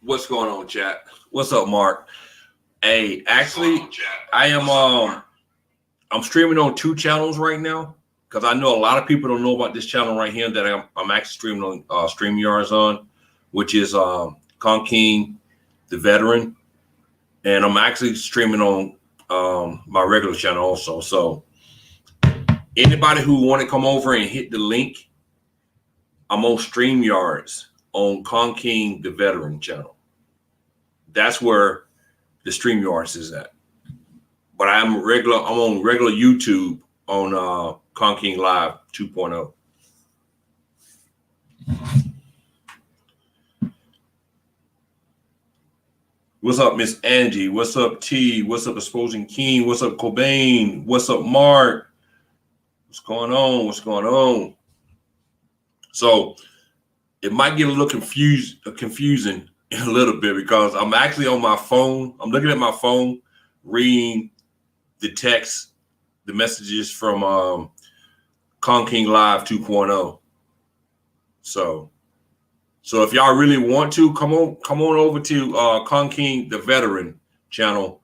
What's going on, chat? What's up, Mark? Hey, actually, I am I'm streaming on two channels right now because I know a lot of people don't know about this channel right here that I'm actually streaming on StreamYards on, which is Con King, the veteran, and I'm actually streaming on my regular channel also. So anybody who want to come over and hit the link, I'm on StreamYards on Con King, the veteran channel. That's where the StreamYards is at. But I'm on regular YouTube on Con King Live 2.0. What's up, Miss Angie? What's up, T? What's up, Exposing King? What's up, Cobain? What's up, Mark? What's going on? What's going on? So it might get a little confusing in a little bit because I'm actually on my phone. I'm looking at my phone, reading the text, the messages from Con King Live 2.0. So if y'all really want to come on over to Con King the Veteran channel.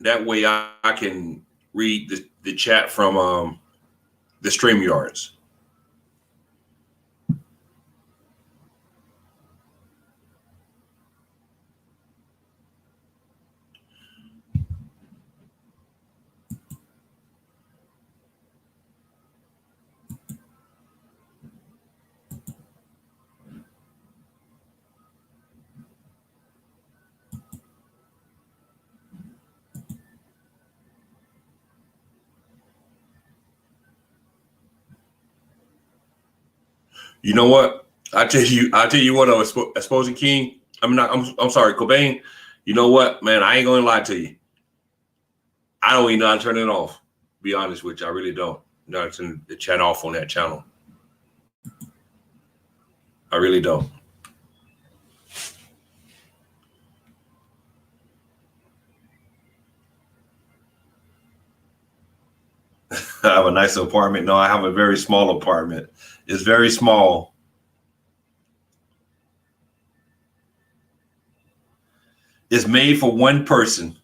That way I can read the chat from the StreamYards. You know what? I tell you what, Exposing King. I'm sorry, Cobain. You know what, man? I ain't gonna lie to you. I don't even know how to turn it off. Be honest with you, I really don't know how to turn the chat off on that channel. I really don't. I have a nice apartment. No, I have a very small apartment. It's very small. It's made for one person.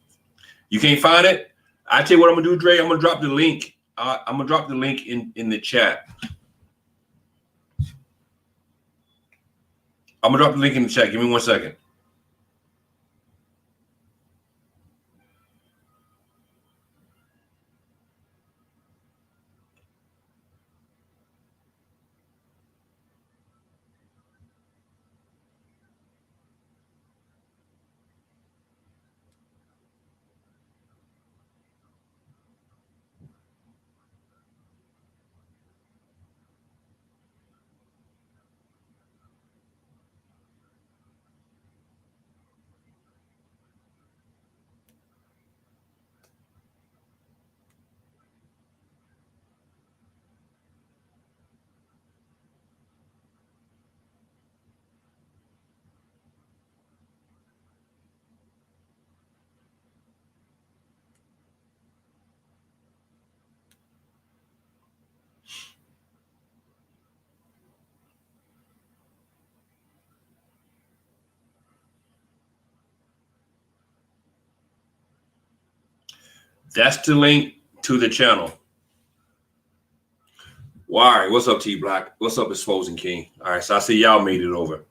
You can't find it? I tell you what I'm gonna do, Dre. I'm gonna drop the link. I'm gonna drop the link in the chat. I'm gonna drop the link in the chat. Give me 1 second. That's the link to the channel. All right, what's up, T Black? What's up, Exposing King? All right, so I see y'all made it over.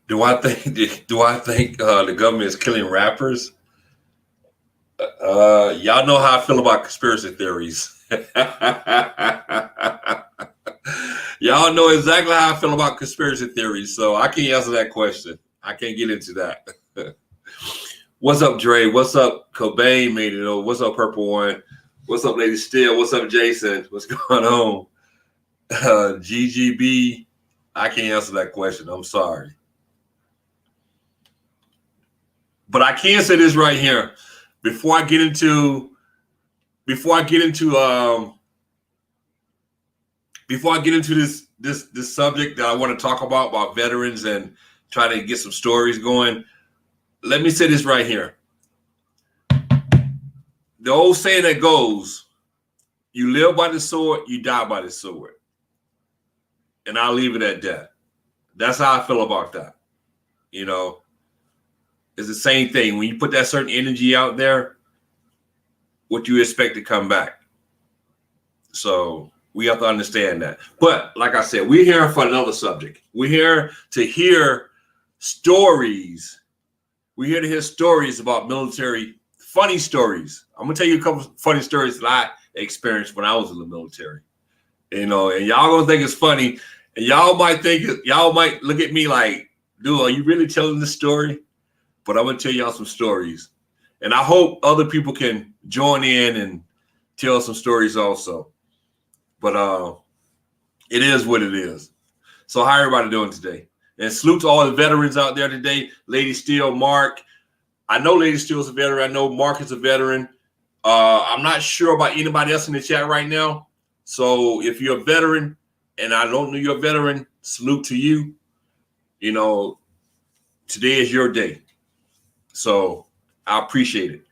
Do I think the government is killing rappers? Y'all know how I feel about conspiracy theories. Y'all know exactly how I feel about conspiracy theories, so I can't answer that question. I can't get into that. What's up, Dre? What's up, Cobain? Made it over. What's up, Purple One? What's up, Lady Steele? What's up, Jason? What's going on? GGB. I can't answer that question. I'm sorry. But I can say this right here. Before I get into before I get into this subject that I want to talk about veterans and try to get some stories going, let me say this right here. The old saying that goes, you live by the sword, you die by the sword. And I'll leave it at that. That's how I feel about that. You know, it's the same thing. When you put that certain energy out there, what you expect to come back. So we have to understand that. But like I said, we're here for another subject. We're here to hear stories. We're here to hear stories about military, funny stories. I'm going to tell you a couple funny stories that I experienced when I was in the military. You know, and y'all going to think it's funny. And y'all might look at me like, dude, are you really telling this story? But I'm going to tell y'all some stories. And I hope other people can join in and tell some stories also. But it is what it is. So how everybody doing today? And salute to all the veterans out there today. Lady Steele, Mark. I know Lady Steele's a veteran. I know Mark is a veteran. I'm not sure about anybody else in the chat right now. So if you're a veteran and I don't know you're a veteran, salute to you. You know, today is your day. So I appreciate it.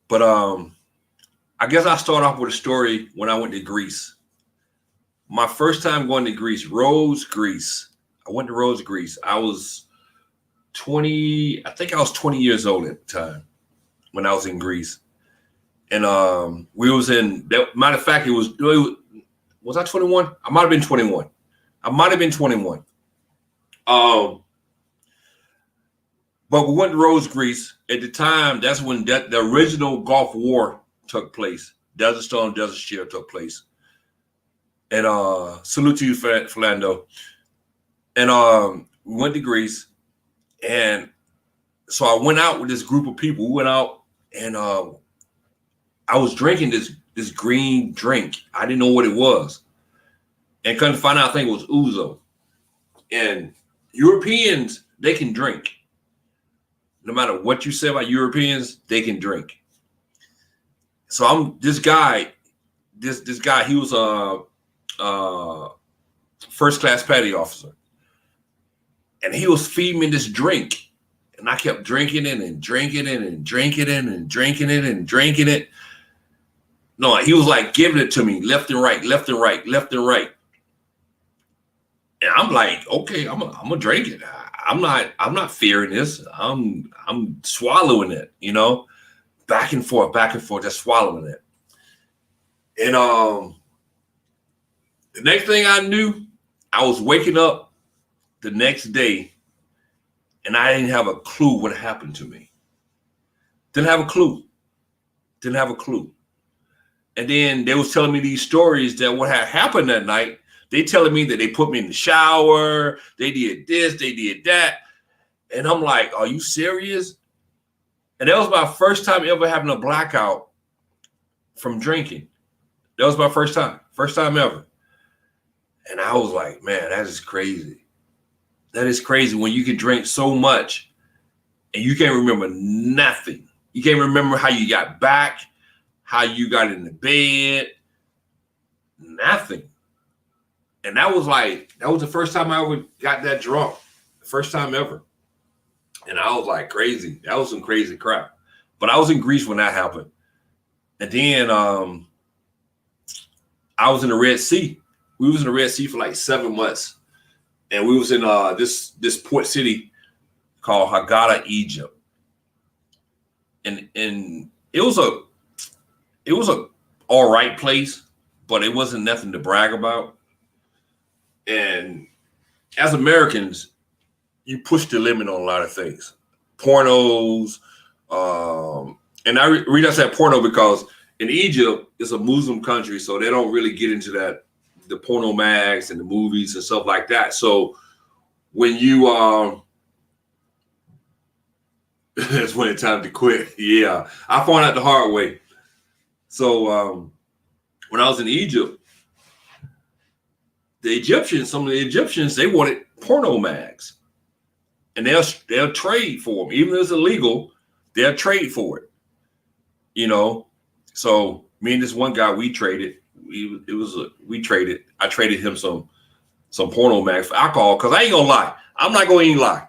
But I guess I'll start off with a story when I went to Greece. My first time going to Greece, Rhodes, Greece. I went to Rhodes, Greece. I was 20 years old at the time when I was in Greece. And we was in, matter of fact, was I 21? I might have been 21. But we went to Rhodes, Greece. At the time, that's when the original Gulf War took place. Desert Storm, Desert Shield took place. And salute to you, Philando. And we went to Greece. And so I went out with this group of people. We went out and I was drinking this green drink. I didn't know what it was. And couldn't find out, I think it was Ouzo. And Europeans, they can drink. No matter what you say about Europeans, they can drink. So I'm this guy, he was a first class petty officer. And he was feeding me this drink. And I kept drinking it and drinking it and drinking it and drinking it and drinking it. No, he was like giving it to me left and right, left and right, left and right. And I'm like, okay, I'm gonna drink it. I'm not fearing this. I'm swallowing it, you know, back and forth, just swallowing it. And the next thing I knew, I was waking up the next day and I didn't have a clue what happened to me. Didn't have a clue. And then they was telling me these stories that what had happened that night. They telling me that they put me in the shower. They did this, they did that. And I'm like, are you serious? And that was my first time ever having a blackout from drinking. That was my first time ever. And I was like, man, that is crazy. That is crazy when you can drink so much and you can't remember nothing. You can't remember how you got back, how you got in the bed, nothing. And that was the first time I ever got that drunk. The first time ever. And I was like crazy. That was some crazy crap. But I was in Greece when that happened. And then I was in the Red Sea. We was in the Red Sea for like 7 months. And we was in this port city called Haggadah, Egypt. And it was a all right place, but it wasn't nothing to brag about. And as Americans, you push the limit on a lot of things. Pornos. And I read said porno because in Egypt, it's a Muslim country, so they don't really get into that, the porno mags and the movies and stuff like that. So when you that's when it's time to quit. Yeah, I found out the hard way. So when I was in Egypt, some of the Egyptians, they wanted porno mags. And they'll trade for them. Even though it's illegal, they'll trade for it. you know. So me and this one guy, we traded. We traded. I traded him some porno mag for alcohol because I ain't gonna lie. I'm not gonna even lie.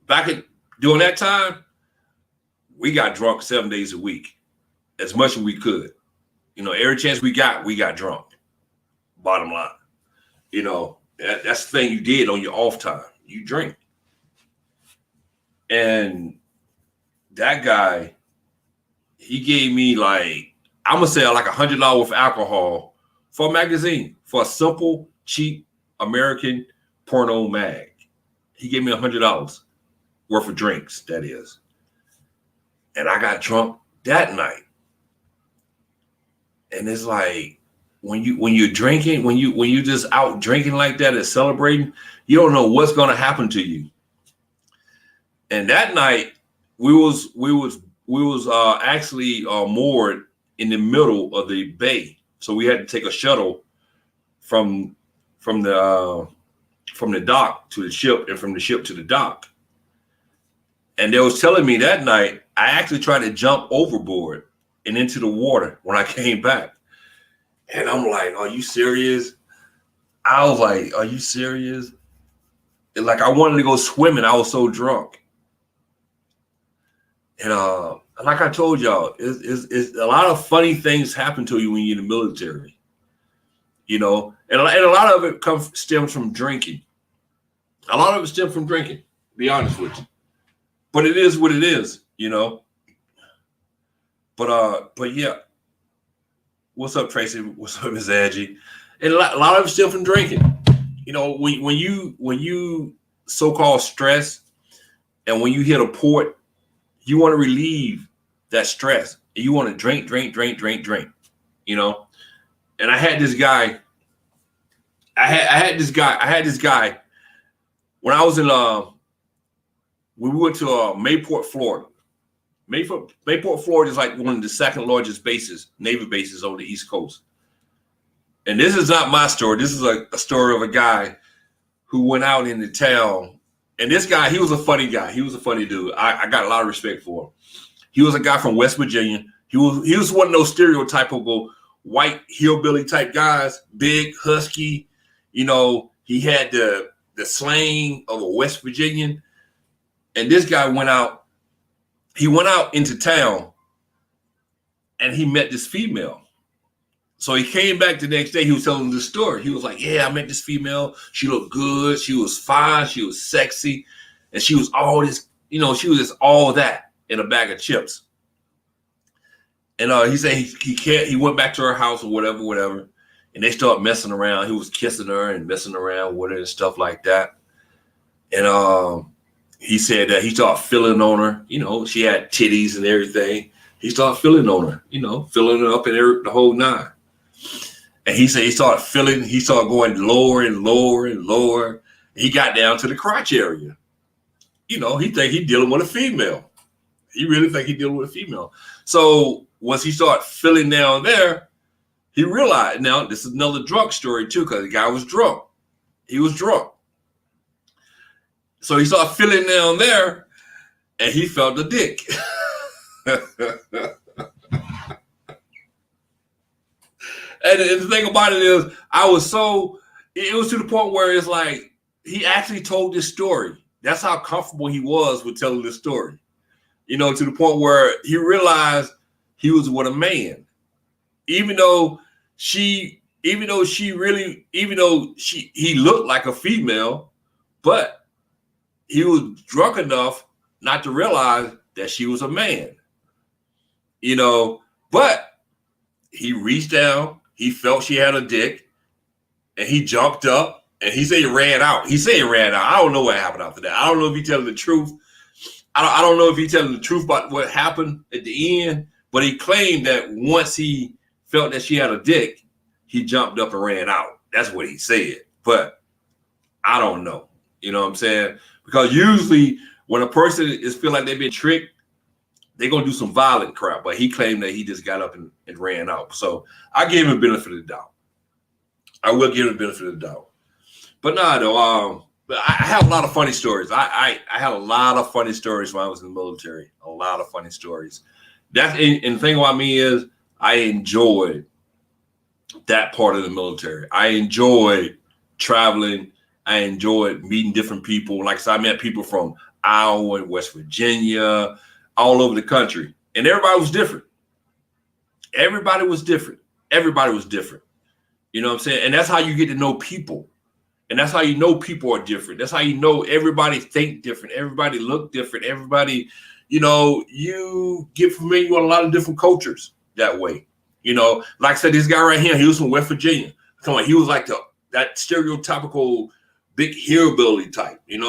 Back at during that time, we got drunk 7 days a week, as much as we could. You know, every chance we got drunk. Bottom line, you know, that's the thing you did on your off time. You drink. And that guy, he gave me like, I'm gonna say like $100 worth of alcohol for a magazine, for a simple, cheap American porno mag. He gave me $100 worth of drinks, that is. And I got drunk that night. And it's like when you're drinking, when you just out drinking like that and celebrating, you don't know what's gonna happen to you. And that night we was actually moored in the middle of the bay, so we had to take a shuttle from the dock to the ship and from the ship to the dock. And they was telling me that night I actually tried to jump overboard and into the water when I came back. And I'm like, are you serious? I was like, are you serious? And like I wanted to go swimming. I was so drunk. And like I told y'all, it's a lot of funny things happen to you when you're in the military, you know, and a lot of it stems from drinking. A lot of it stems from drinking, to be honest with you. But it is what it is, you know. But yeah. What's up, Tracy? What's up, Ms. Angie? And a lot of it stems from drinking. You know, when you so-called stress and when you hit a port, you want to relieve that stress. And you want to drink, you know? And I had this guy. I had this guy when I was in when we went to Mayport, Florida. Mayport, Florida is like one of the second largest bases, Navy bases on the East Coast. And this is not my story. This is a story of a guy who went out into town. And this guy, he was a funny guy. He was a funny dude. I got a lot of respect for him. He was a guy from West Virginia. He was one of those stereotypical white hillbilly type guys, big, husky. You know, he had the slang of a West Virginian. And this guy went out. He went out into town and he met this female. So he came back the next day. He was telling this story. He was like, yeah, I met this female. She looked good. She was fine. She was sexy. And she was all this, you know, she was just all that in a bag of chips. And he said he went back to her house or whatever. And they started messing around. He was kissing her and messing around with her and stuff like that. And he said that he started feeling on her. You know, she had titties and everything. He started feeling on her, you know, filling her up in the whole nine. And he said he started going lower and lower and lower. He got down to the crotch area. You know, he think he dealing with a female. He really think he dealing with a female. So once he started feeling down there, he realized, now this is another drunk story too, because the guy was drunk. He was drunk. So he started feeling down there and he felt the dick. And the thing about it is, it was to the point where it's like, he actually told this story. That's how comfortable he was with telling this story. You know, to the point where he realized he was with a man. Even though he looked like a female, but he was drunk enough not to realize that she was a man. You know, but he reached down, he felt she had a dick, and he jumped up, and he said he ran out. I don't know what happened after that. I don't know if he's telling the truth. I don't know if he's telling the truth about what happened at the end, but he claimed that once he felt that she had a dick, he jumped up and ran out. That's what he said. But I don't know. You know what I'm saying? Because usually when a person feel like they've been tricked, they're going to do some violent crap. But he claimed that he just got up and ran out. So I gave him the benefit of the doubt. I will give him the benefit of the doubt. But nah, though, but I have a lot of funny stories. I had a lot of funny stories when I was in the military. A lot of funny stories And the thing about me is I enjoyed that part of the military. I enjoyed traveling. I enjoyed meeting different people. Like I said, I met people from Iowa and West Virginia, all over the country. And everybody was different. Everybody was different. Everybody was different. You know what I'm saying? And that's how you get to know people. And that's how you know people are different. That's how you know everybody think different. Everybody look different. Everybody, you get familiar with a lot of different cultures that way. Like I said, this guy right here, he was from West Virginia. Come on, he was like that stereotypical big hillbilly type, and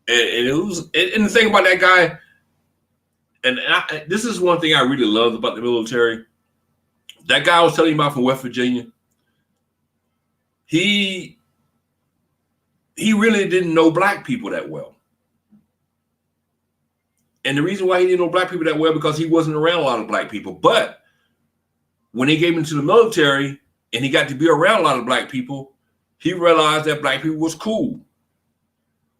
it was, and the thing about that guy, this is one thing I really loved about the military. That guy I was telling you about from West Virginia, he really didn't know black people that well. And the reason why he didn't know black people that well, because he wasn't around a lot of black people. But when he came into the military and he got to be around a lot of black people, he realized that black people was cool.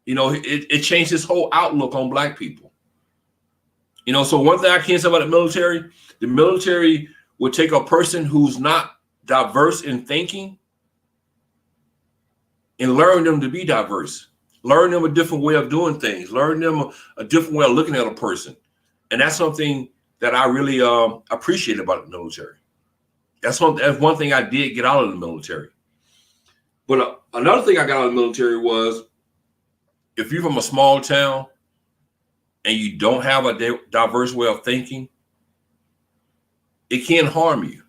It changed his whole outlook on black people. So one thing I can say about the military would take a person who's not diverse in thinking and learn them to be diverse. Learn them a different way of doing things. Learn them a different way of looking at a person. And that's something that I really appreciate about the military. That's one thing I did get out of the military. But another thing I got out of the military was, if you're from a small town and you don't have a diverse way of thinking, it can harm you.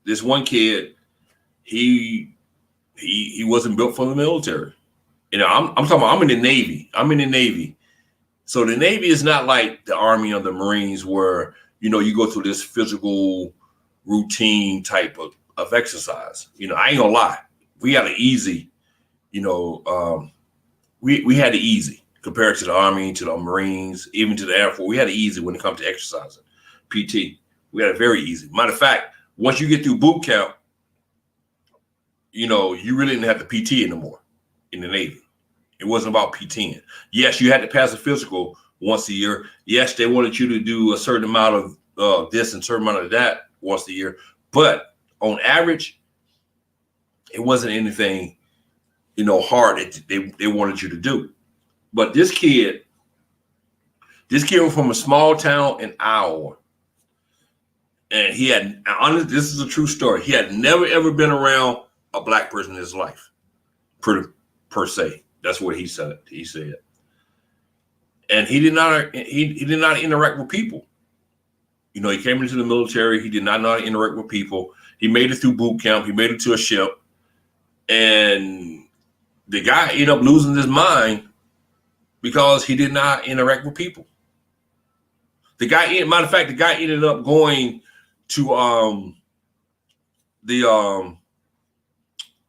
This one kid, he wasn't built for the military. I'm talking about, I'm in the Navy. So the Navy is not like the Army or the Marines where, you go through this physical routine type of exercise. I ain't gonna lie. We had it easy, we had it easy compared to the Army, to the Marines, even to the Air Force. We had it easy when it comes to exercising, PT. We had it very easy. Matter of fact, once you get through boot camp, you really didn't have the PT anymore in the Navy. It wasn't about PTing. Yes, you had to pass a physical once a year. Yes, they wanted you to do a certain amount of this and a certain amount of that once a year. But on average, it wasn't anything, hard that they wanted you to do. But this kid was from a small town in Iowa. And this is a true story. He had never, ever been around a black person in his life, per se. That's what he said. And he did not interact with people. He came into the military. He did not know how to interact with people. He made it through boot camp. He made it to a ship. And the guy ended up losing his mind because he did not interact with people. Matter of fact, the guy ended up going to the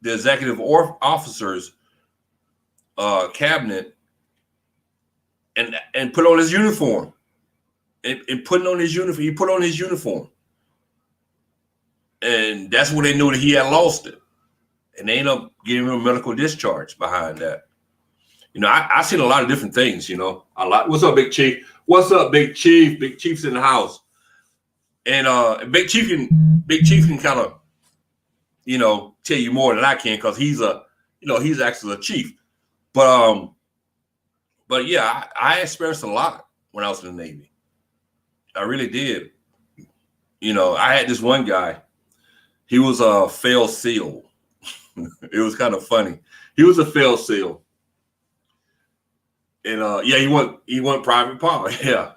executive officers cabinet and put on his uniform. And putting on his uniform, he put on his uniform. And that's when they knew that he had lost it. And they ended up giving him a medical discharge behind that. I've seen a lot of different things, a lot. What's up, Big Chief? What's up, Big Chief? Big Chief's in the house. And Big Chief can kind of, tell you more than I can, because he's actually a chief. But yeah, I experienced a lot when I was in the Navy. I really did. I had this one guy. He was a failed SEAL. It was kind of funny. He was a failed SEAL. And he went private pilot. Yeah.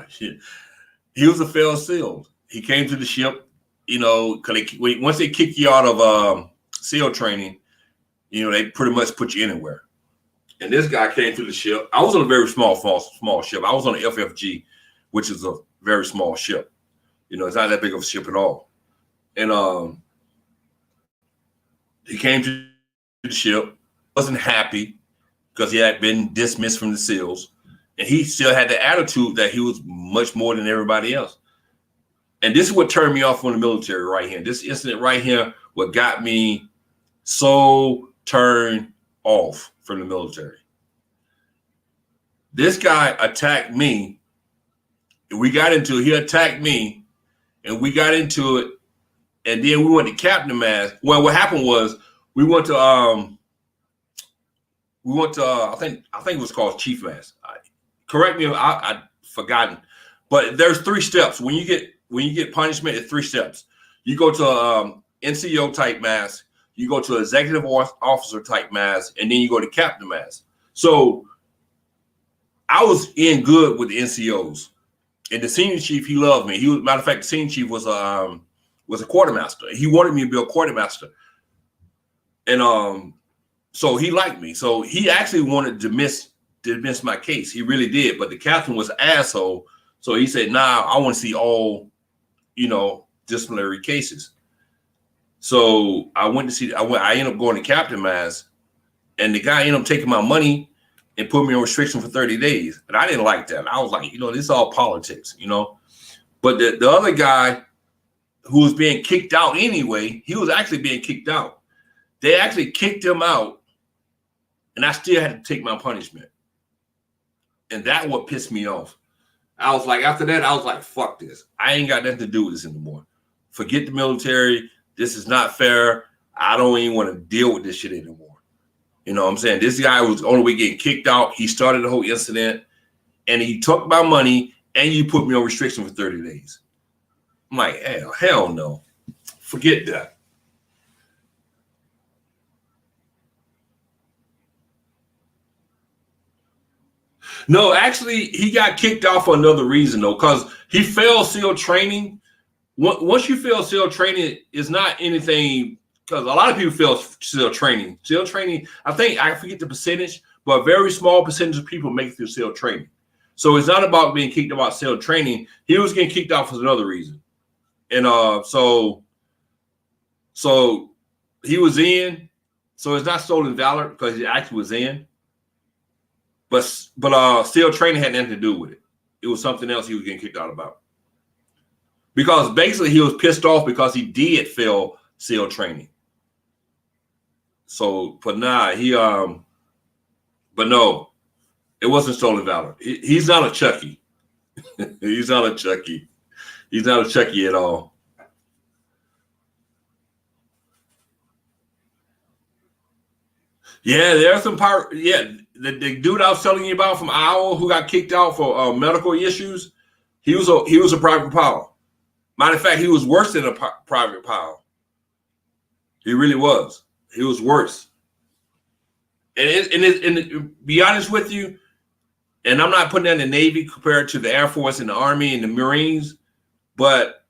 He was a failed SEAL. He came to the ship, because once they kick you out of SEAL training, they pretty much put you anywhere. And this guy came to the ship. I was on a very small ship. I was on the FFG, which is a very small ship. It's not that big of a ship at all. And he came to the ship, wasn't happy because he had been dismissed from the SEALs. And he still had the attitude that he was much more than everybody else. And this is what turned me off from the military right here. This incident right here, what got me so turned off from the military. This guy attacked me we got into it. He attacked me, and we got into it. And then we went to Captain Mass. Well, what happened was we went to I think it was called Chief Mass. Correct me if I forgotten, but there's 3 steps when you get punishment. It's 3 steps. You go to NCO type mass, you go to executive officer type mass, and then you go to Captain Mass. So I was in good with the NCOs, and the senior chief, he loved me. Matter of fact, the senior chief was a quartermaster. He wanted me to be a quartermaster, and so he liked me. So he actually wanted to dismiss my case. He really did. But the captain was an asshole. So he said, "Nah, I want to see all, disciplinary cases." So I went to see. I ended up going to Captain Mass, and the guy ended up taking my money and put me on restriction for 30 days. And I didn't like that. I was like, this is all politics, But the other guy who was being kicked out anyway, he was actually being kicked out. They actually kicked him out, and I still had to take my punishment. And that what pissed me off. I was like, after that, I was like, fuck this. I ain't got nothing to do with this anymore. Forget the military. This is not fair. I don't even want to deal with this shit anymore. You know what I'm saying? This guy was on the way getting kicked out. He started the whole incident, and he took my money, and you put me on restriction for 30 days. I'm like, hell no. Forget that. No, actually, he got kicked off for another reason, though, because he failed SEAL training. Once you fail SEAL training, it's not anything, because a lot of people fail SEAL training. SEAL training, I forget the percentage, but a very small percentage of people make it through SEAL training. So it's not about being kicked out SEAL training. He was getting kicked out for another reason. And so he was in. So it's not stolen valor because he actually was in. But SEAL training had nothing to do with it. It was something else he was getting kicked out about. Because basically he was pissed off because he did fail SEAL training. So, but no, it wasn't stolen valor. He's not a Chucky. He's not a Chucky. He's not a Chucky at all. Yeah, there's some power. Yeah, the dude I was telling you about from Iowa who got kicked out for medical issues, he was a private power. Matter of fact, he was worse than a private power. He really was. He was worse. And to be honest with you, and I'm not putting that in the Navy compared to the Air Force and the Army and the Marines, but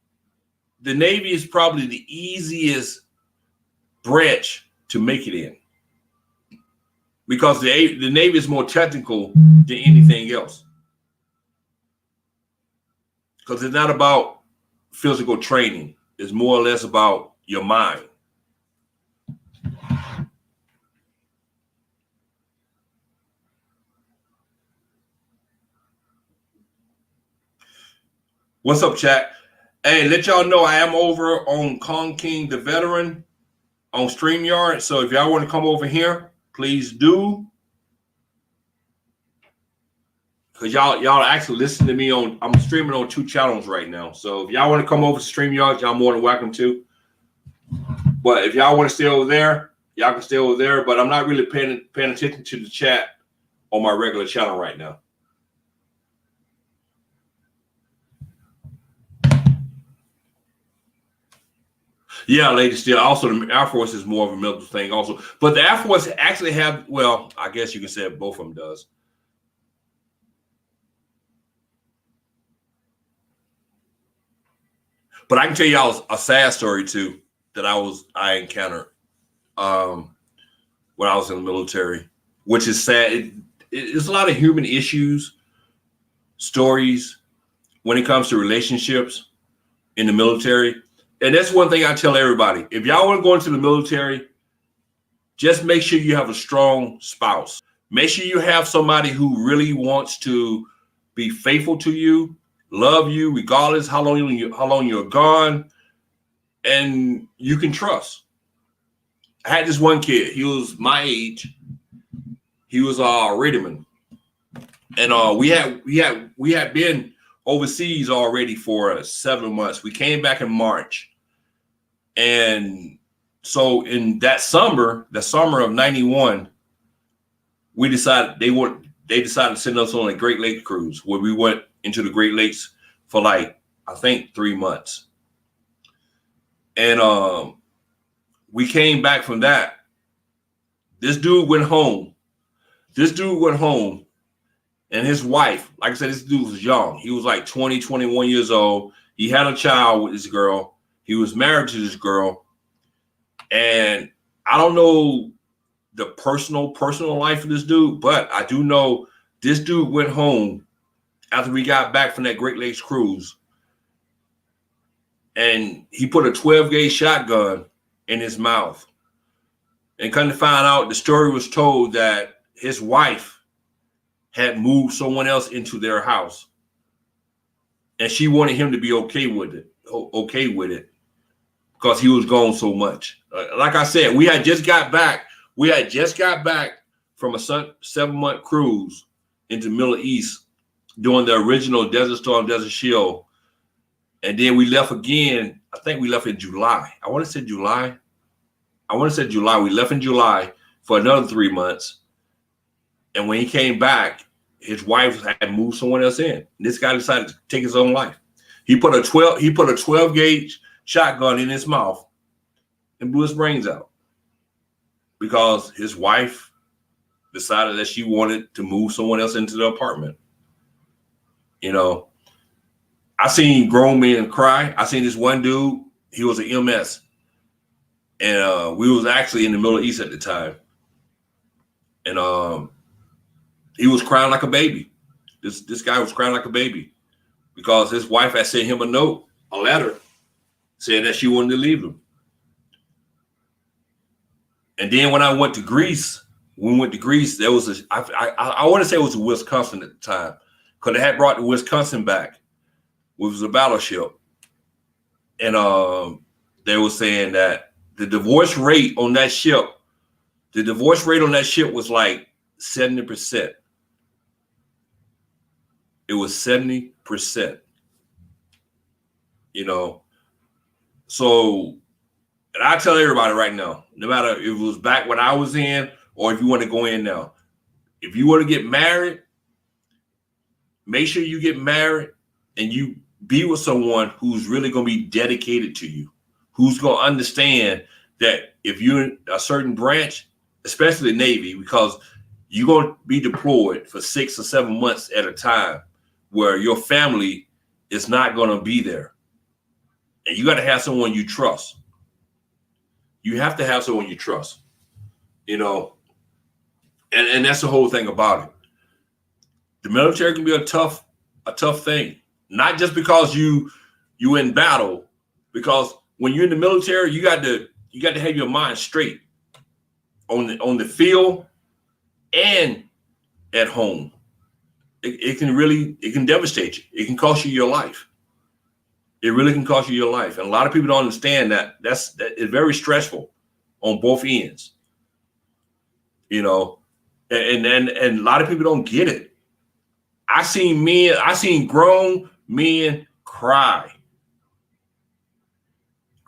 the Navy is probably the easiest branch to make it in. Because the Navy is more technical than anything else. Because it's not about physical training. It's more or less about your mind. What's up, chat? Hey, let y'all know I am over on Kong King the Veteran on StreamYard. So if y'all want to come over here, please do. Because y'all actually listen to me I'm streaming on 2 channels right now. So if y'all want to come over to StreamYard, y'all more than welcome to. But if y'all want to stay over there, y'all can stay over there. But I'm not really paying attention to the chat on my regular channel right now. Yeah, ladies, still. Also, the Air Force is more of a mental thing also. But the Air Force actually have, well, I guess you can say both of them does. But I can tell y'all a sad story, too, that I encountered when I was in the military, which is sad. It's a lot of human issues, stories when it comes to relationships in the military. And that's one thing I tell everybody. If y'all want to go into the military, just make sure you have a strong spouse. Make sure you have somebody who really wants to be faithful to you, love you, regardless how long you're gone, and you can trust. I had this one kid. He was my age. He was Rademan, and we had been overseas already for 7 months. We came back in March. And so in that summer, the summer of 91, we decided they decided to send us on a Great Lakes cruise where we went into the Great Lakes for like, I think 3 months. And we came back from that. This dude went home. And his wife, like I said, this dude was young. He was like 20, 21 years old. He had a child with this girl. He was married to this girl. And I don't know the personal life of this dude, but I do know this dude went home after we got back from that Great Lakes cruise. And he put a 12-gauge shotgun in his mouth. And come to find out, the story was told that his wife had moved someone else into their house. And she wanted him to be okay with it because he was gone so much. Like I said, we had just got back from a 7-month cruise into the Middle East during the original Desert Storm, Desert Shield. And then we left again. I think we left in July. I want to say July. We left in July for another 3 months. And when he came back, his wife had moved someone else in. This guy decided to take his own life. He put a 12-gauge shotgun in his mouth and blew his brains out because his wife decided that she wanted to move someone else into the apartment. You know, I seen grown men cry. I seen this one dude, he was an MS. And we was actually in the Middle East at the time. And he was crying like a baby. This guy was crying like a baby because his wife had sent him a letter, saying that she wanted to leave him. And then when I went to Greece, there was I want to say it was Wisconsin at the time, because they had brought the Wisconsin back, which was a battleship. And they were saying that the divorce rate on that ship was like 70%. It was 70%. You know, so, and I tell everybody right now, no matter if it was back when I was in or if you want to go in now, if you want to get married, make sure you get married and you be with someone who's really going to be dedicated to you, who's going to understand that if you're in a certain branch, especially the Navy, because you're going to be deployed for 6 or 7 months at a time where your family is not going to be there. And you got to have someone you trust. You have to have someone you trust, you know, and that's the whole thing about it. The military can be a tough thing, not just because you in battle, because when you're in the military, you got to have your mind straight on the field and at home. It can devastate you. It can cost you your life. It really can cost you your life. And a lot of people don't understand that that is very stressful on both ends. You know, and a lot of people don't get it. I seen grown men cry.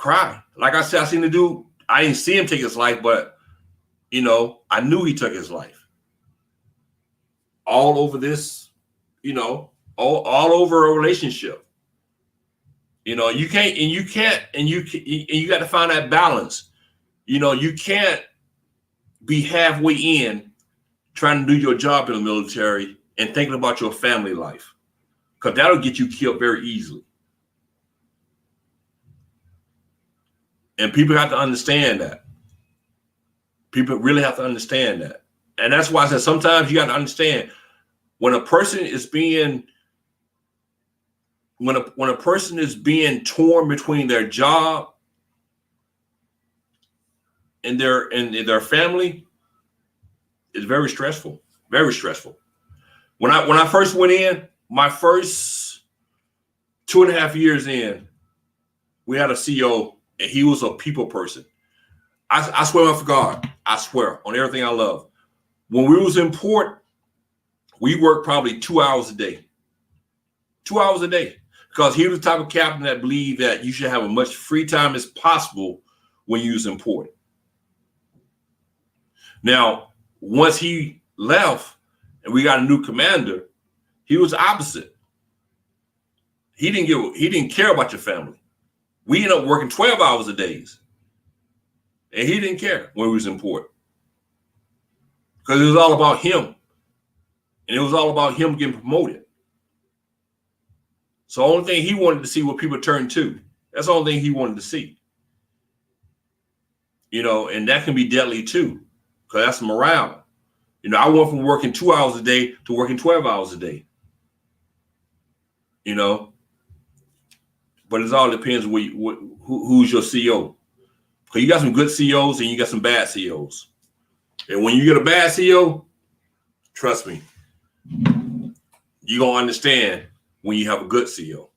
Like I said, I seen the dude, I didn't see him take his life, but you know, I knew he took his life. All over this, you know, all over a relationship. You know, you got to find that balance. You know, you can't be halfway in trying to do your job in the military and thinking about your family life, because that'll get you killed very easily. And people have to understand that. People really have to understand that. And that's why I said sometimes you got to understand when a person is being torn between their job and their family, it's very stressful. Very stressful. When I first went in, my first 2.5 years in, we had a CEO and he was a people person. I swear off God. I swear on everything I love. When we was in port, we worked probably 2 hours a day. 2 hours a day. Because he was the type of captain that believed that you should have as much free time as possible when you was important. Now, once he left and we got a new commander, he was opposite. He didn't care about your family. We ended up working 12 hours a day. And he didn't care when we was important. Because it was all about him. And it was all about him getting promoted. So the only thing he wanted to see what people turn to. That's the only thing he wanted to see. You know, and that can be deadly too. Because that's morale. You know, I went from working 2 hours a day to working 12 hours a day. You know, but it all depends who's your CEO. Because you got some good CEOs and you got some bad CEOs. And when you get a bad CEO, trust me, you're going to understand when you have a good CEO.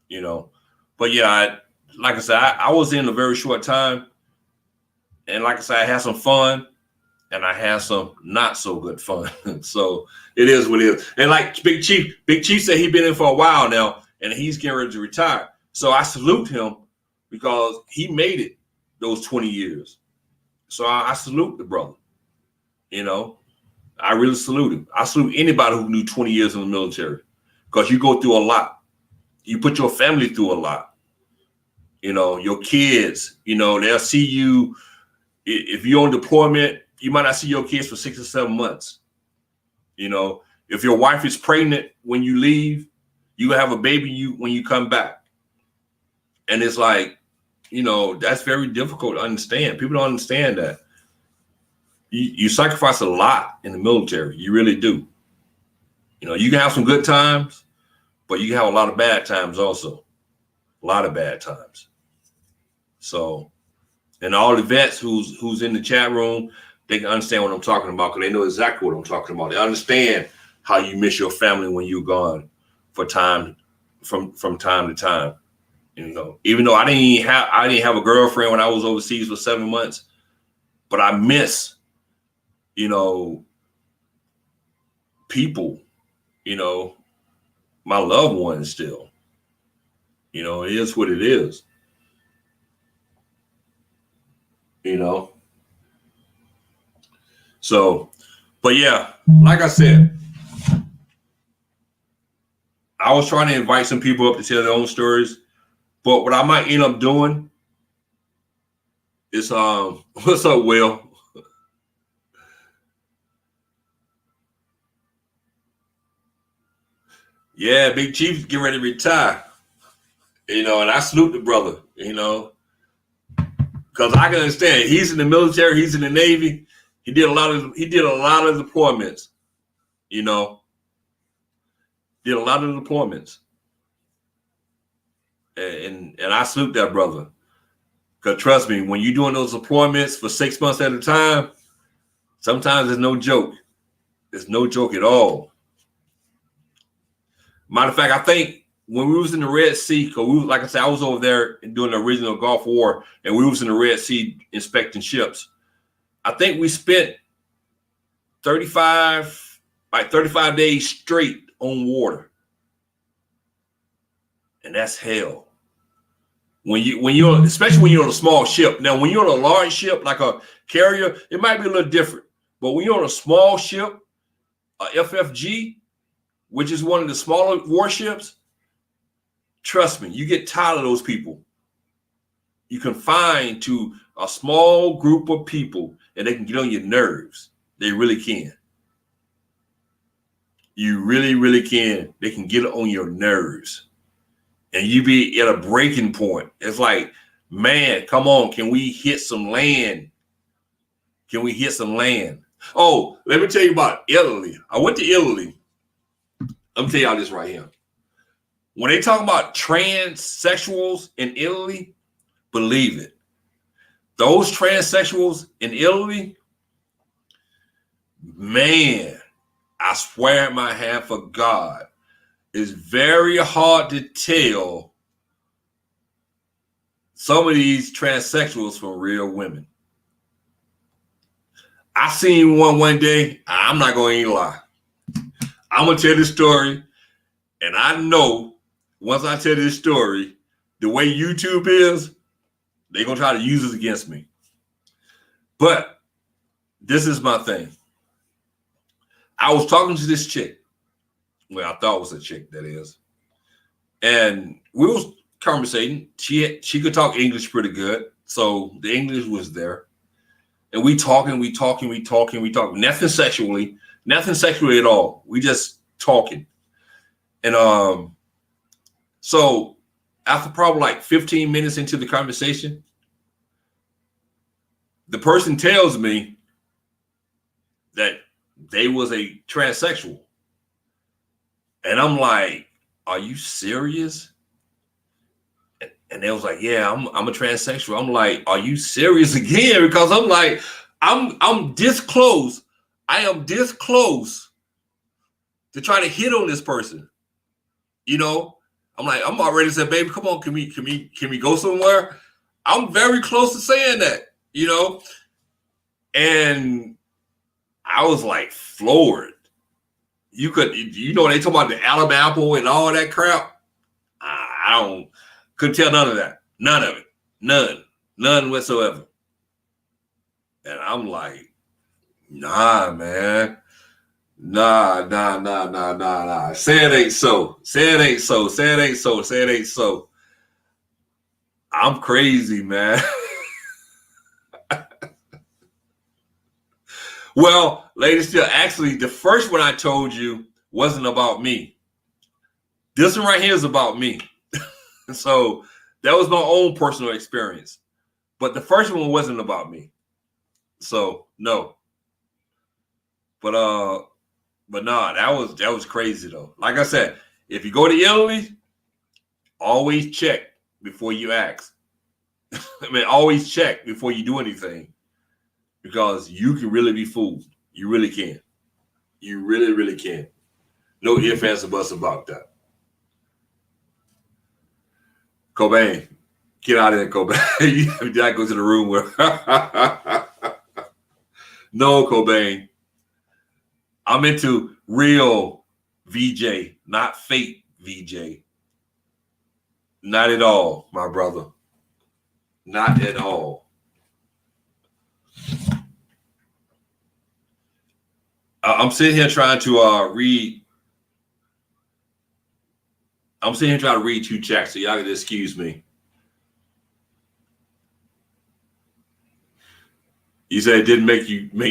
You know, but yeah, like I said, I was in a very short time. And like I said, I had some fun and I had some not so good fun. So it is what it is. And like Big Chief said he's been in for a while now and he's getting ready to retire. So I salute him because he made it those 20 years. So I salute the brother. You know, I really salute him. I salute anybody who knew 20 years in the military because you go through a lot. You put your family through a lot. You know, your kids, you know, they'll see you. If you're on deployment, you might not see your kids for 6 or 7 months. You know, if your wife is pregnant when you leave, you have a baby when you come back. And it's like, you know, that's very difficult to understand. People don't understand that. You sacrifice a lot in the military. You really do. You know, you can have some good times, but you can have a lot of bad times also. A lot of bad times. So, and all the vets who's in the chat room, they can understand what I'm talking about because they know exactly what I'm talking about. They understand how you miss your family when you're gone for time, from time to time. You know, even though I didn't have a girlfriend when I was overseas for 7 months, but I miss, you know, people, you know, my loved ones still. You know, it is what it is. You know. So, but yeah, like I said, I was trying to invite some people up to tell their own stories. But what I might end up doing is what's up, Will? Yeah, Big Chief's getting ready to retire. You know, and I salute the brother, you know. Because I can understand he's in the military, he's in the Navy. He did a lot of deployments, you know. Did a lot of deployments. And I salute that brother. Because trust me, when you're doing those deployments for 6 months at a time, sometimes it's no joke. It's no joke at all. Matter of fact, I think when we was in the Red Sea, because like I said, I was over there doing the original Gulf War, and we was in the Red Sea inspecting ships. I think we spent 35 days straight on water. And that's hell. Especially when you're on a small ship. Now, when you're on a large ship like a carrier, it might be a little different. But when you're on a small ship, a FFG, which is one of the smaller warships, trust me, you get tired of those people. You confine to a small group of people, and they can get on your nerves. They really can. You really, really can. They can get on your nerves. And you be at a breaking point. It's like, man, come on. Can we hit some land? Can we hit some land? Oh, let me tell you about Italy. I went to Italy. Let me tell y'all this right here. When they talk about transsexuals in Italy, believe it. Those transsexuals in Italy, man, I swear at my hand for God, it's very hard to tell some of these transsexuals from real women. I seen one day. I'm not going to lie. I'm going to tell this story. And I know once I tell this story, the way YouTube is, they're going to try to use it against me. But this is my thing. I was talking to this chick. Well, I thought it was a chick, that is. And we was conversating. She could talk English pretty good. So the English was there. And we talking. Nothing sexually at all. We just talking. And so after probably like 15 minutes into the conversation, the person tells me that they was a transsexual. And I'm like, are you serious? And they was like, yeah, I'm a transsexual. I'm like, are you serious again? Because I'm like, I'm this close. I am this close to try to hit on this person. You know, I'm like, I'm already said, baby, come on, can we go somewhere? I'm very close to saying that, you know, and I was like floored. They talk about the Alabama apple and all that crap. I couldn't tell none of that, none of it, none whatsoever. And I'm like, nah, man. Nah. Say it ain't so. I'm crazy, man. Well, ladies, actually, the first one I told you wasn't about me. This one right here is about me. So that was my own personal experience. But the first one wasn't about me. So no. But nah, that was crazy though. Like I said, if you go to Italy, always check before you ask. I mean, always check before you do anything, because you can really be fooled. You really can. You really, really can. No ifs, ands, or buts about that. Cobain, get out of there, Cobain. Did I go to the room where? No, Cobain. I'm into real VJ, not fake VJ. Not at all, my brother. Not at all. I'm sitting here trying to read. I'm sitting here trying to read two chats, so y'all can excuse me. You said it didn't make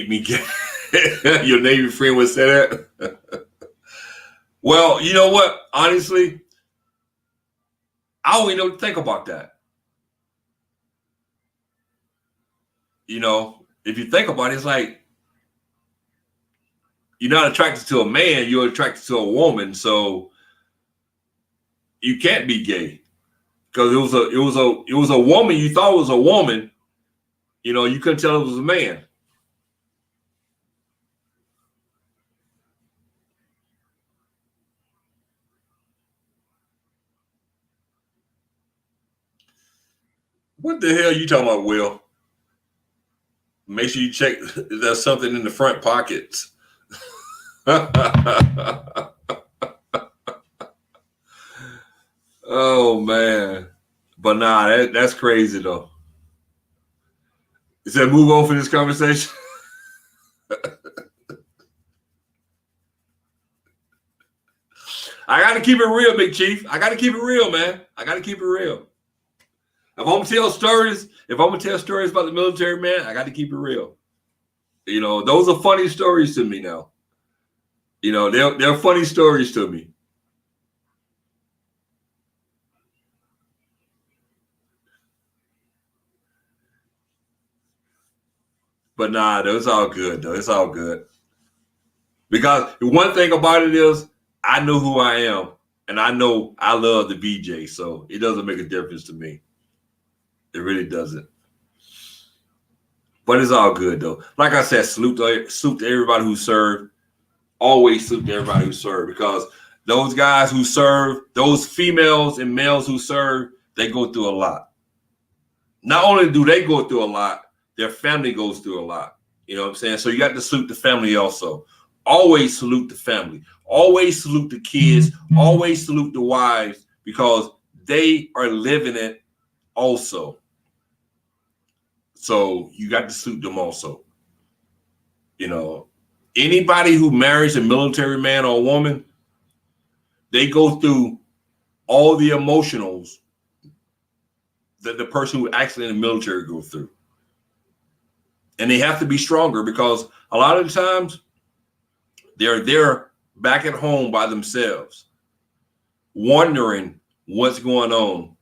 me gay. Your Navy friend would say that. Well, you know what? Honestly, I don't even know what to think about that. You know, if you think about it, it's like you're not attracted to a man, you're attracted to a woman, so you can't be gay. Because it was a woman, you thought it was a woman, you know, you couldn't tell it was a man. What the hell are you talking about, Will? Make sure you check if there's something in the front pockets. Oh, man. But nah, that's crazy, though. Is that move on for this conversation? I got to keep it real, Big Chief. I got to keep it real, man. I got to keep it real. If I'm going to tell stories about the military, man, I got to keep it real. You know, those are funny stories to me now. You know, they're funny stories to me. But nah, though, it's all good, though. It's all good. Because the one thing about it is I know who I am, and I know I love the BJ, so it doesn't make a difference to me. It really doesn't. But it's all good, though. Like I said, salute to everybody who served. Always salute to everybody who served, because those guys who serve, those females and males who serve, they go through a lot. Not only do they go through a lot, their family goes through a lot. You know what I'm saying? So you got to salute the family also. always salute the family, always salute the kids, always salute the wives, because they are living it also. So you got to salute them also. You know, anybody who marries a military man or woman, they go through all the emotionals that the person who actually in the military goes through. And they have to be stronger, because a lot of the times they're back at home by themselves, wondering what's going on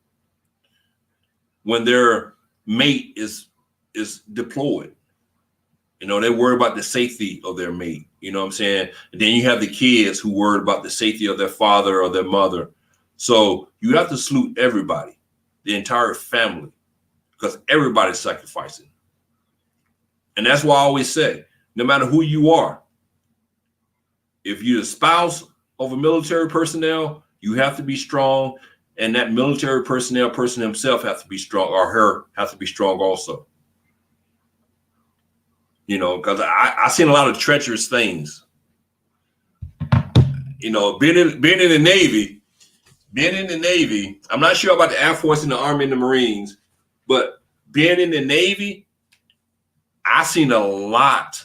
when their mate is deployed. You know, they worry about the safety of their mate. You know what I'm saying? And then you have the kids who worry about the safety of their father or their mother. So you have to salute everybody, the entire family, because everybody's sacrificing. And that's why I always say, no matter who you are, if you're the spouse of a military personnel, you have to be strong. And that military personnel person himself has to be strong, or her has to be strong also. You know, because I've seen a lot of treacherous things. You know, being in the Navy, I'm not sure about the Air Force and the Army and the Marines, but being in the Navy, I've seen a lot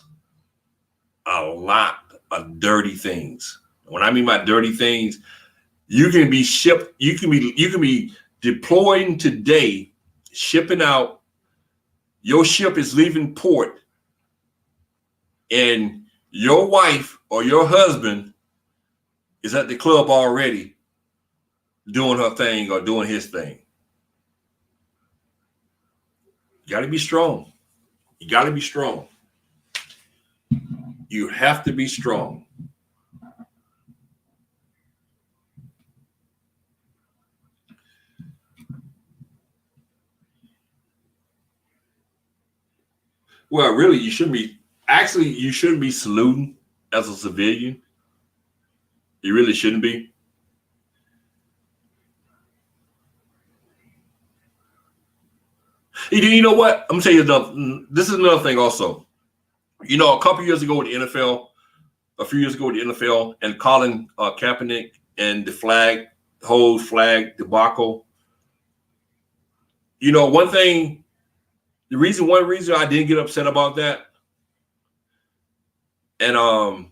of dirty things. When I mean by dirty things, you can be shipped, you can be deploying today, shipping out, your ship is leaving port, and your wife or your husband is at the club already doing her thing or doing his thing. You got to be strong. You got to be strong. You have to be strong. Well, really, you shouldn't be saluting as a civilian. You really shouldn't be. You know what? I'm gonna tell you this is another thing also. You know, a couple years ago with the NFL, a few years ago with the NFL, and Colin Kaepernick and the whole flag debacle. You know, one reason I didn't get upset about that, and a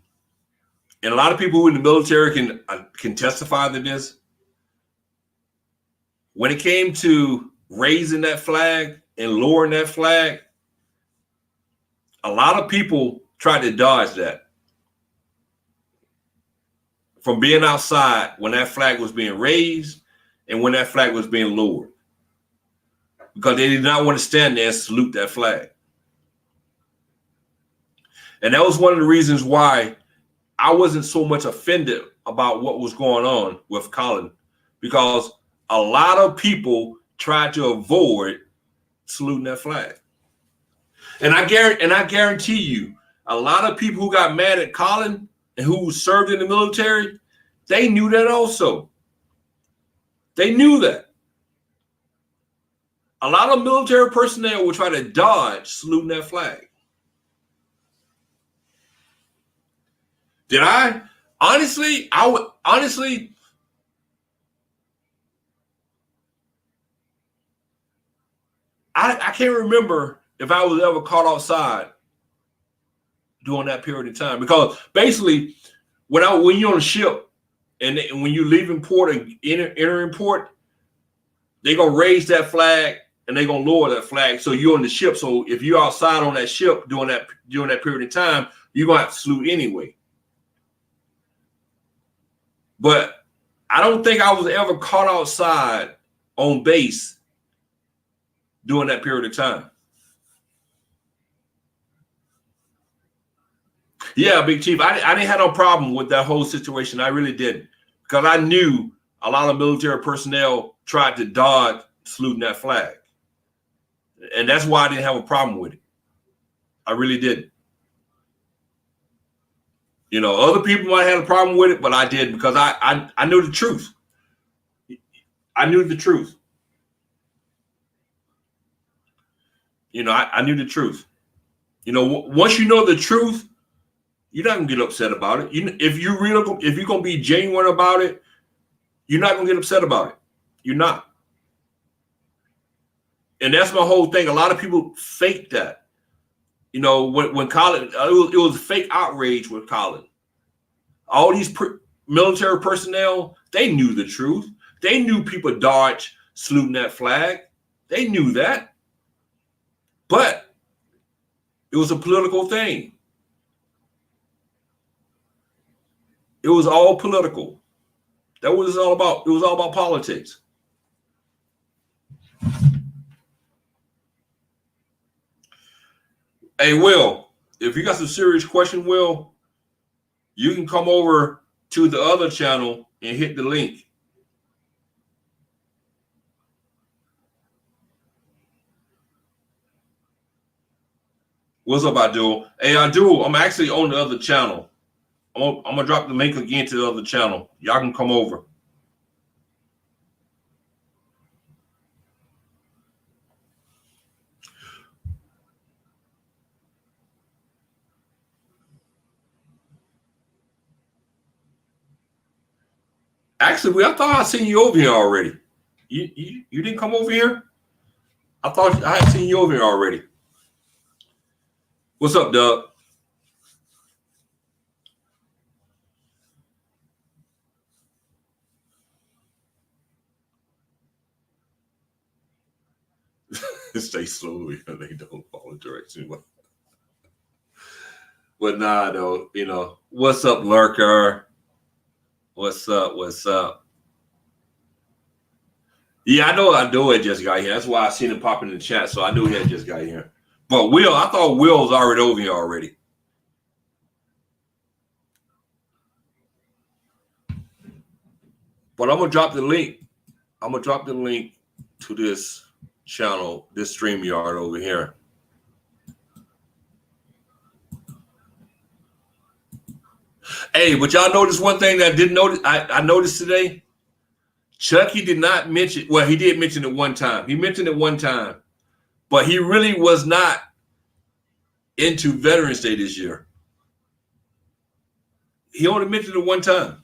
lot of people who in the military can testify to this. When it came to raising that flag and lowering that flag, a lot of people tried to dodge that from being outside when that flag was being raised and when that flag was being lowered, because they did not want to stand there and salute that flag. And that was one of the reasons why I wasn't so much offended about what was going on with Colin, because a lot of people tried to avoid saluting that flag. And I guarantee you, a lot of people who got mad at Colin and who served in the military, they knew that also. They knew that. A lot of military personnel will try to dodge saluting that flag. Did I? Honestly, I can't remember if I was ever caught outside during that period of time, because basically when you're on a ship and when you leave in port and entering port, they're gonna raise that flag and they're gonna lower that flag. So you're on the ship. So if you're outside on that ship during that period of time, you're gonna have to salute anyway. But I don't think I was ever caught outside on base during that period of time. Yeah, Big Chief, I didn't have no problem with that whole situation. I really didn't, because I knew a lot of military personnel tried to dodge saluting that flag. And that's why I didn't have a problem with it. I really didn't. You know, other people might have a problem with it, but I did, because I knew the truth. I knew the truth. You know, I knew the truth. You know, once you know the truth, You're not gonna get upset about it. If you're gonna be genuine about it, you're not gonna get upset about it. You're not. And that's my whole thing. A lot of people fake that. You know, when Colin, it was fake outrage with Colin. All these military personnel, they knew the truth. They knew people dodged saluting that flag. They knew that. But it was a political thing. It was all political. That was all about. It was all about politics. Hey, Will, if you got some serious question, Will, you can come over to the other channel and hit the link. What's up, Abdul? Hey, Abdul, I'm actually on the other channel. I'm gonna drop the link again to the other channel. Y'all can come over. Actually, I thought I seen you over here already. You didn't come over here? I thought I had seen you over here already. What's up, Doug? Stay slowly and they don't follow direction. But nah, though, you know, what's up, Lurker? What's up? What's up? Yeah, I know it just got here. That's why I seen him pop in the chat. So I knew he had just got here. But Will, I thought Will was already over here already. But I'm gonna drop the link. I'm gonna drop the link to this channel, this StreamYard over here. Hey, but y'all notice one thing that I didn't notice. I noticed today. Chucky did not mention. Well, he did mention it one time. He mentioned it one time, but he really was not into Veterans Day this year. He only mentioned it one time.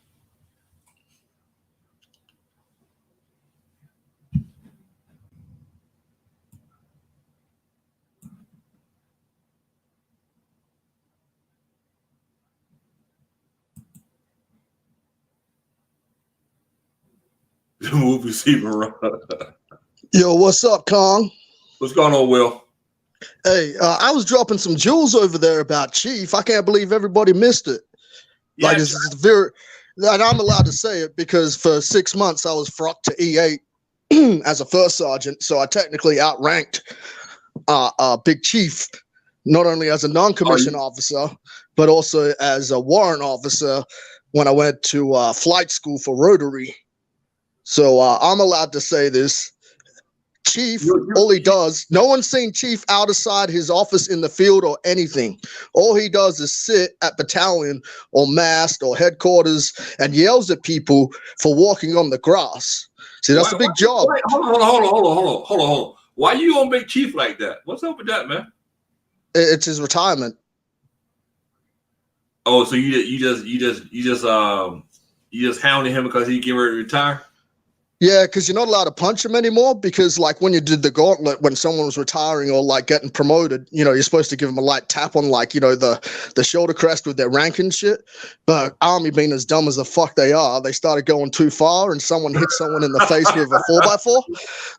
The movie's even wrong. Yo, what's up, Kong? What's going on, Will? Hey, I was dropping some jewels over there about Chief. I can't believe everybody missed it. Yeah, like, it's very, and I'm allowed to say it because for 6 months I was frocked to E8 as a first sergeant, so I technically outranked Big Chief, not only as a non-commissioned officer, but also as a warrant officer when I went to flight school for Rotary. So I'm allowed to say this. Chief, all he does, no one's seen Chief outside his office in the field or anything. All he does is sit at battalion or mast or headquarters and yells at people for walking on the grass. See, that's a big job. Hold on. Why you gonna make Chief like that? What's up with that, man? It's his retirement. Oh, so you just hounding him because he getting ready to retire? Yeah, because you're not allowed to punch him anymore because, like, when you did the gauntlet, when someone was retiring or, like, getting promoted, you know, you're supposed to give them a light tap on, like, you know, the shoulder crest with their rank and shit. But Army, being as dumb as the fuck they are, they started going too far and someone hit someone in the face with a 4x4,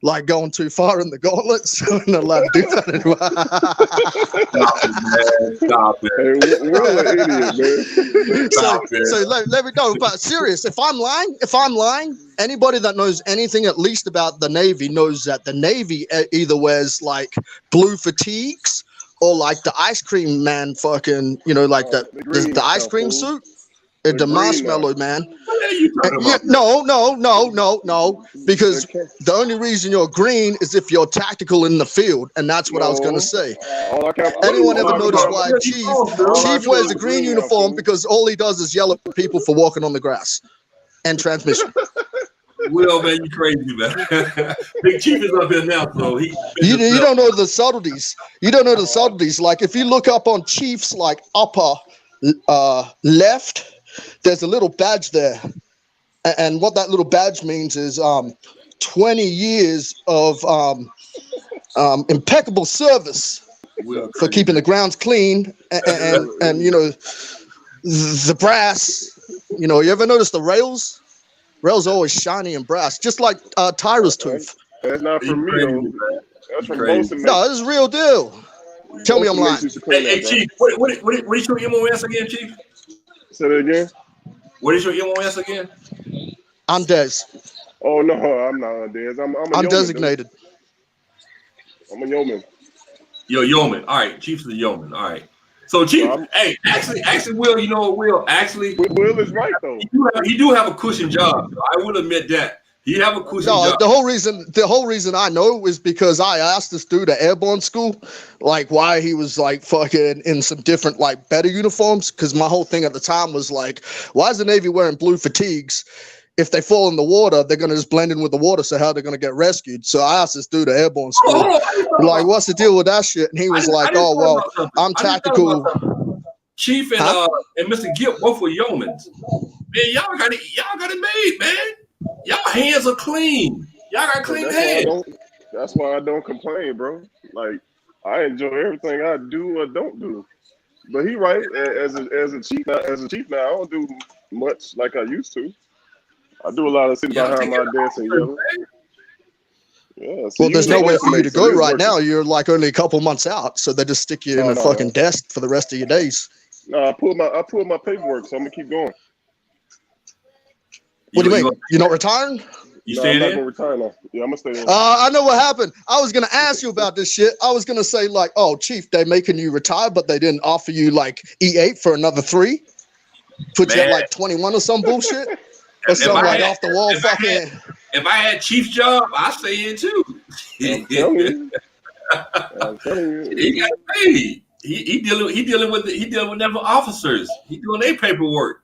like going too far in the gauntlet. So we're not allowed to do that anymore. Stop it. Hey, we're an idiot, man. So let me know. But serious, if I'm lying, anybody that knows anything at least about the Navy knows that the Navy either wears like blue fatigues or like the ice cream man fucking, you know, like the ice cream suit. The marshmallow man. No. Because the only reason you're green is if you're tactical in the field, and that's what I was gonna say. Anyone ever notice why Chief wears a green uniform? Because all he does is yell at people for walking on the grass and transmission. Will, man, you crazy, man. Big Chief is up here now, so you don't know the subtleties. You don't know the subtleties. Like if you look up on Chief's like upper left, there's a little badge there. And what that little badge means is 20 years of impeccable service for keeping the grounds clean and you know, the brass. You know, you ever notice the rails? Rails are always shiny and brass, just like Tyra's tooth. That's not from me, though. That's from Bolson. No, this is real deal. Tell me I'm lying. Hey, Chief, what is your MOS again, Chief? Say that again. What is your MOS again? I'm Des. Oh no, I'm not Des. I'm yeoman, designated. Dude. I'm a yeoman. You're a yeoman. All right, Chief's the yeoman. All right. So Chief, hey, actually, Will, you know, Will is right though. He do have a cushion job. I will admit that. He have a cushion job. The whole reason I know is because I asked this dude at airborne school, like, why he was like fucking in some different, like, better uniforms. Because my whole thing at the time was like, why is the Navy wearing blue fatigues? If they fall in the water, they're gonna just blend in with the water. So how they're gonna get rescued? So I asked this dude at airborne school, like, what's the deal with that shit? And he was like, oh well, I'm tactical. Chief and Mr. Gipp both were yeomans. Man, y'all got it made, man. Y'all hands are clean. Y'all got clean hands. That's why I don't complain, bro. Like, I enjoy everything I do or don't do. But he right. As a chief now, I don't do much like I used to. I do a lot of sitting behind my desk and yelling. Yeah, well, there's nowhere for you to go right now. You're like only a couple months out, so they just stick you in a fucking desk for the rest of your days. No, I pulled my paperwork, so I'm gonna keep going. What do you mean? You're not retiring? You staying in? I'm not gonna retire now. Yeah, I'm gonna stay in. I know what happened. I was gonna ask you about this shit. I was gonna say like, oh, Chief, they making you retire, but they didn't offer you like E8 for another 3. Put you at like 21 or some bullshit. Or some like off the wall fucking. If I had Chief's job, I'd stay in too. I'm telling you. He got paid. He dealing with them officers. He doing their paperwork.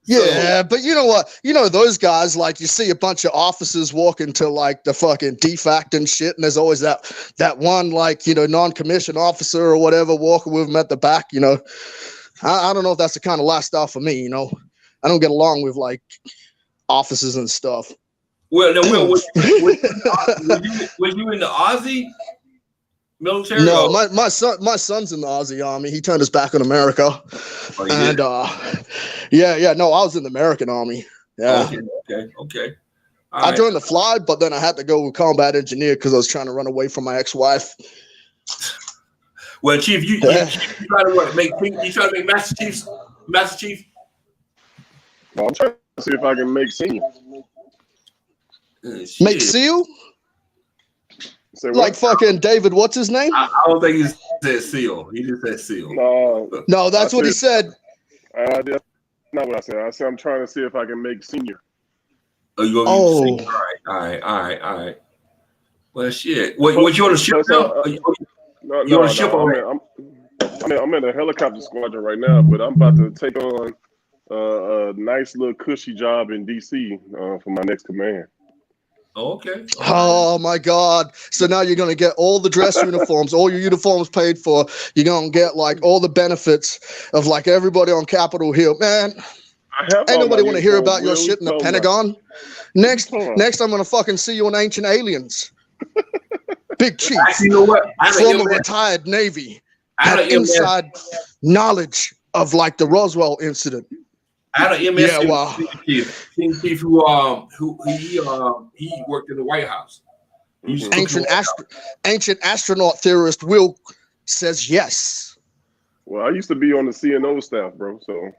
Yeah, but you know what? You know those guys, like you see a bunch of officers walk into like the fucking defact and shit, and there's always that one like, you know, non-commissioned officer or whatever walking with them at the back, you know. I don't know if that's the kind of lifestyle for me, you know. I don't get along with like officers and stuff. Well, no, Will, was you in the Aussie military? No, my son's in the Aussie Army. He turned his back on America. Oh, and no, I was in the American Army. Yeah. Okay. I joined the fly, but then I had to go with combat engineer because I was trying to run away from my ex-wife. Well, Chief, you try to make Master Chief. Well, I'm trying to see if I can make senior. Make SEAL? Like fucking David, what's his name? I don't think he said SEAL. He just said SEAL. No, that's what he said. That's not what I said. I said I'm trying to see if I can make senior. Oh, you going to All right. Well, shit. What you on the ship now? You on the ship already? I'm in a helicopter squadron right now, but I'm about to take on a nice little cushy job in DC for my next command. Okay. Oh my God! So now you're gonna get all the dress uniforms, all your uniforms paid for. You're gonna get like all the benefits of like everybody on Capitol Hill. Man, ain't nobody want to hear about your shit in the Pentagon. Next, I'm gonna fucking see you on Ancient Aliens. Big Chief, actually, you know what? From a retired Navy, had inside knowledge of like the Roswell incident. I had an MS Chief who he worked in the White House. Ancient astronaut theorist Will says yes. Well, I used to be on the CNO staff, bro. So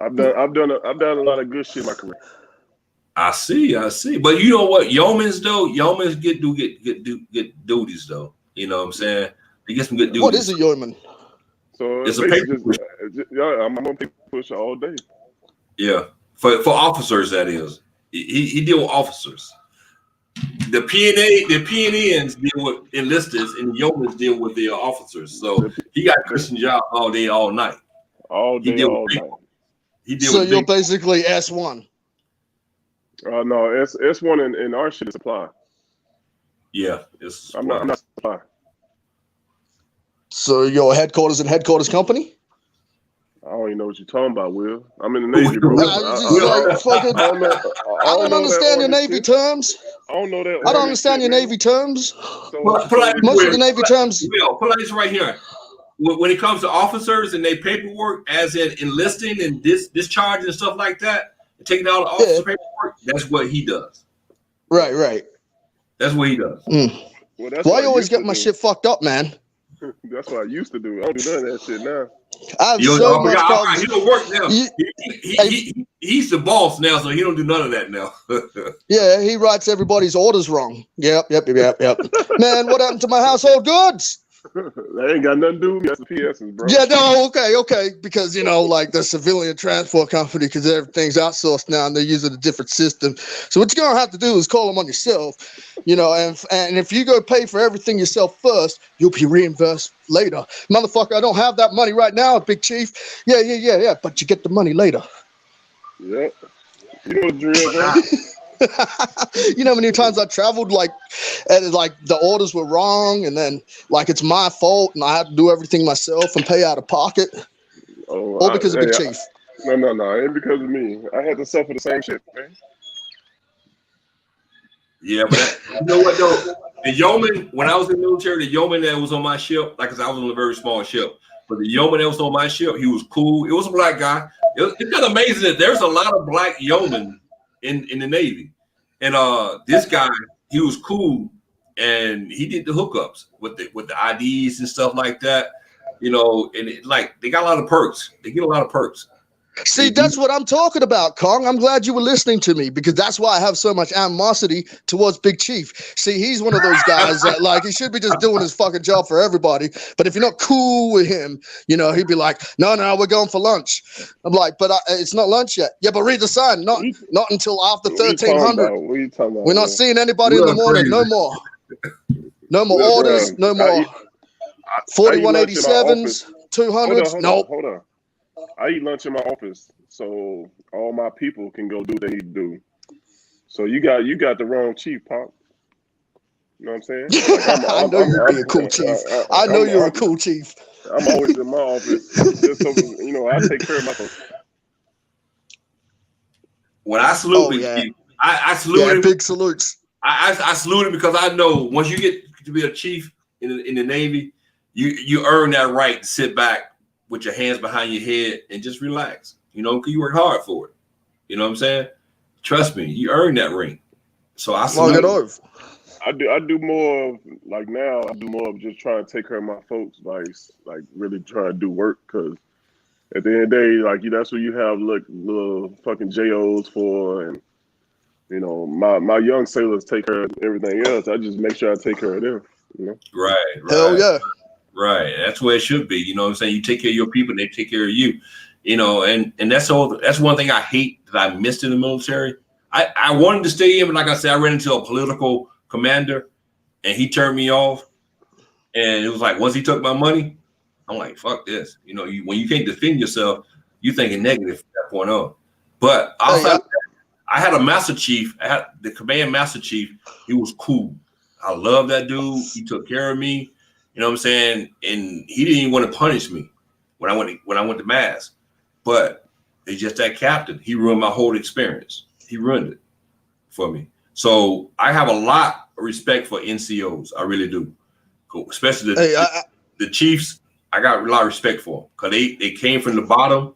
I've done a lot of good shit in my career. I see. But you know what? Yeomans get duties though. You know what I'm saying? They get some good duties. What is a yeoman? So it's a paper push. I'm on paper push all day. Yeah, for officers, that is. He deal with officers. The PNNs deal with enlisteds, and the yeomans deal with the officers. So he got a Christian job all day, all night. All day, all night. So you're basically S1. No, S1 in our shit is supply. Yeah, I'm not supply. So your headquarters company? I don't even know what you're talking about, Will. I'm in the Navy, bro. I don't understand your Navy terms. I don't know that. I don't understand your Navy terms. So, most of the Navy terms. Will, put like this right here. When it comes to officers and their paperwork, as in enlisting and discharging and stuff like that, and taking out the officer paperwork, that's what he does. Right. That's what he does. Well, that's why you always get my shit fucked up, man? That's what I used to do. I don't do none of that shit now. I have so much he don't work now. He's the boss now, so he don't do none of that now. Yeah, he writes everybody's orders wrong. Yep. Man, what happened to my household goods? That ain't got nothing to do with me. That's the PSs, bro. Yeah, no, okay. Because, like the civilian transport company, because everything's outsourced now and they're using a different system. So what you're going to have to do is call them on yourself, and if you go pay for everything yourself first, you'll be reimbursed later. Motherfucker, I don't have that money right now, Big Chief. Yeah, but you get the money later. Yep. You know the drill, bro. You know how many times I traveled and the orders were wrong and then it's my fault and I had to do everything myself and pay out of pocket? All because of Big Chief. No, it ain't because of me. I had to suffer the same shit, man. Yeah, but you know what though? The yeoman, when I was in the military, the yeoman that was on my ship, I was on a very small ship, but the yeoman that was on my ship, he was cool. It was a black guy. It's kind of amazing that there's a lot of black yeomen in the Navy. And this guy, he was cool and he did the hookups with the IDs and stuff like that, and they got a lot of perks. They get a lot of perks. See, that's what I'm talking about, Kong. I'm glad you were listening to me because that's why I have so much animosity towards Big Chief. See, he's one of those guys that he should be just doing his fucking job for everybody. But if you're not cool with him, he'd be like, no, we're going for lunch. I'm like, but it's not lunch yet. Yeah, but read the sign. Not until after 1300. What are you talking about? We're not seeing anybody in the morning. Crazy. No more orders. No more 4187s, 200s. Nope. Hold on. I eat lunch in my office, so all my people can go do what they need to do. So you got the wrong chief, Pop. You know what I'm saying? I know you're a cool chief. I know you're a cool chief. I'm always in my office, just so I take care of my folks. When I salute Chief, I salute him. Big salutes. I salute him because I know once you get to be a chief in the Navy, you earn that right to sit back with your hands behind your head and just relax, because you work hard for it. You know what I'm saying? Trust me, you earn that ring. So I salute him. I do more of now. I do more of just trying to take care of my folks, like really trying to do work. Because at the end of the day, that's what you have little fucking JOs for, and my young sailors take care of everything else. I just make sure I take care of them. Right. Hell yeah. Right. That's where it should be. You know what I'm saying? You take care of your people, they take care of you. And that's one thing I hate that I missed in the military. I wanted to stay in, but like I said, I ran into a political commander and he turned me off. And it was like, once he took my money, I'm like, fuck this. When you can't defend yourself, you thinking negative from that point on. But outside I had a master chief, I had the command master chief. He was cool. I love that dude. He took care of me. You know what I'm saying? And he didn't even want to punish me when I went to mass. But it's just that captain. He ruined my whole experience. He ruined it for me. So I have a lot of respect for NCOs. I really do. Especially the chiefs. I got a lot of respect for them because they came from the bottom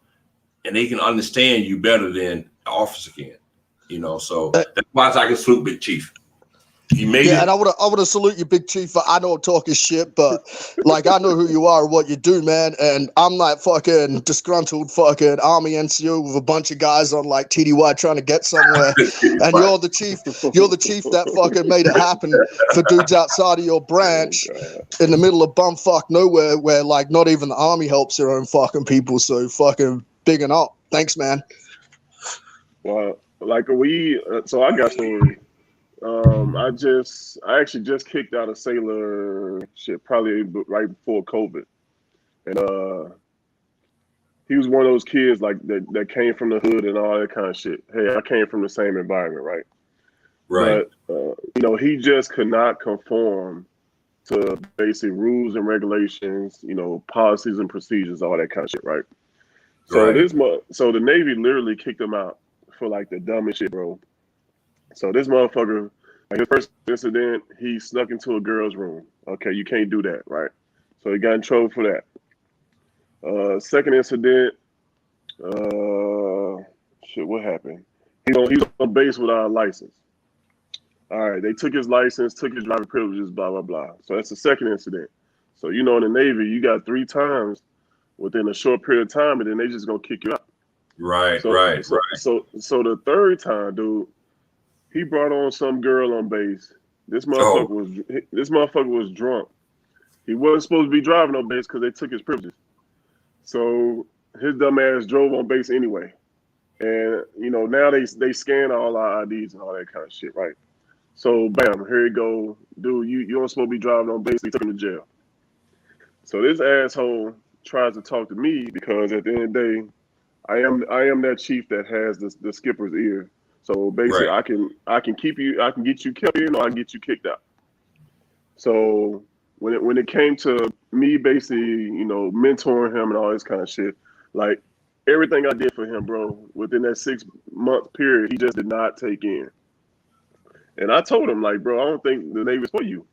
and they can understand you better than an officer can. So that's why I can salute Big Chief. He made it. And I would have salute you, Big Chief. I know I'm talking shit, but I know who you are and what you do, man. And I'm not fucking disgruntled fucking Army NCO with a bunch of guys on TDY trying to get somewhere. And you're the chief. You're the chief that fucking made it happen for dudes outside of your branch in the middle of bumfuck nowhere where not even the Army helps their own fucking people. So fucking bigging up. Thanks, man. Well, so I got story. I actually just kicked out a sailor shit probably right before COVID, and he was one of those kids that came from the hood and all that kind of shit. Hey, I came from the same environment, right? Right. But he just could not conform to basic rules and regulations, policies and procedures, all that kind of shit, right? So Right. so the Navy literally kicked him out for like the dumbest shit, bro. So this motherfucker, like his first incident, he snuck into a girl's room. Okay, you can't do that, right? So he got in trouble for that. Second incident, shit, what happened? He was on base without a license. All right, they took his license, took his driving privileges, blah blah blah. So that's the second incident. So in the Navy, you got 3 times within a short period of time, and then they just gonna kick you out. Right. So the third time, dude, he brought on some girl on base. This motherfucker was drunk. He wasn't supposed to be driving on base because they took his privileges. So his dumb ass drove on base anyway. And now they scan all our IDs and all that kind of shit, right? So bam, here you go, dude. You don't supposed to be driving on base. They took him to jail. So this asshole tries to talk to me because at the end of the day, I am that chief that has the skipper's ear. So basically, Right. I can get you kept in, or I can get you kicked out. So when it came to me basically, mentoring him and all this kind of shit, like everything I did for him, bro, within that 6-month period, he just did not take in. And I told him, like, bro, I don't think the Navy's for you.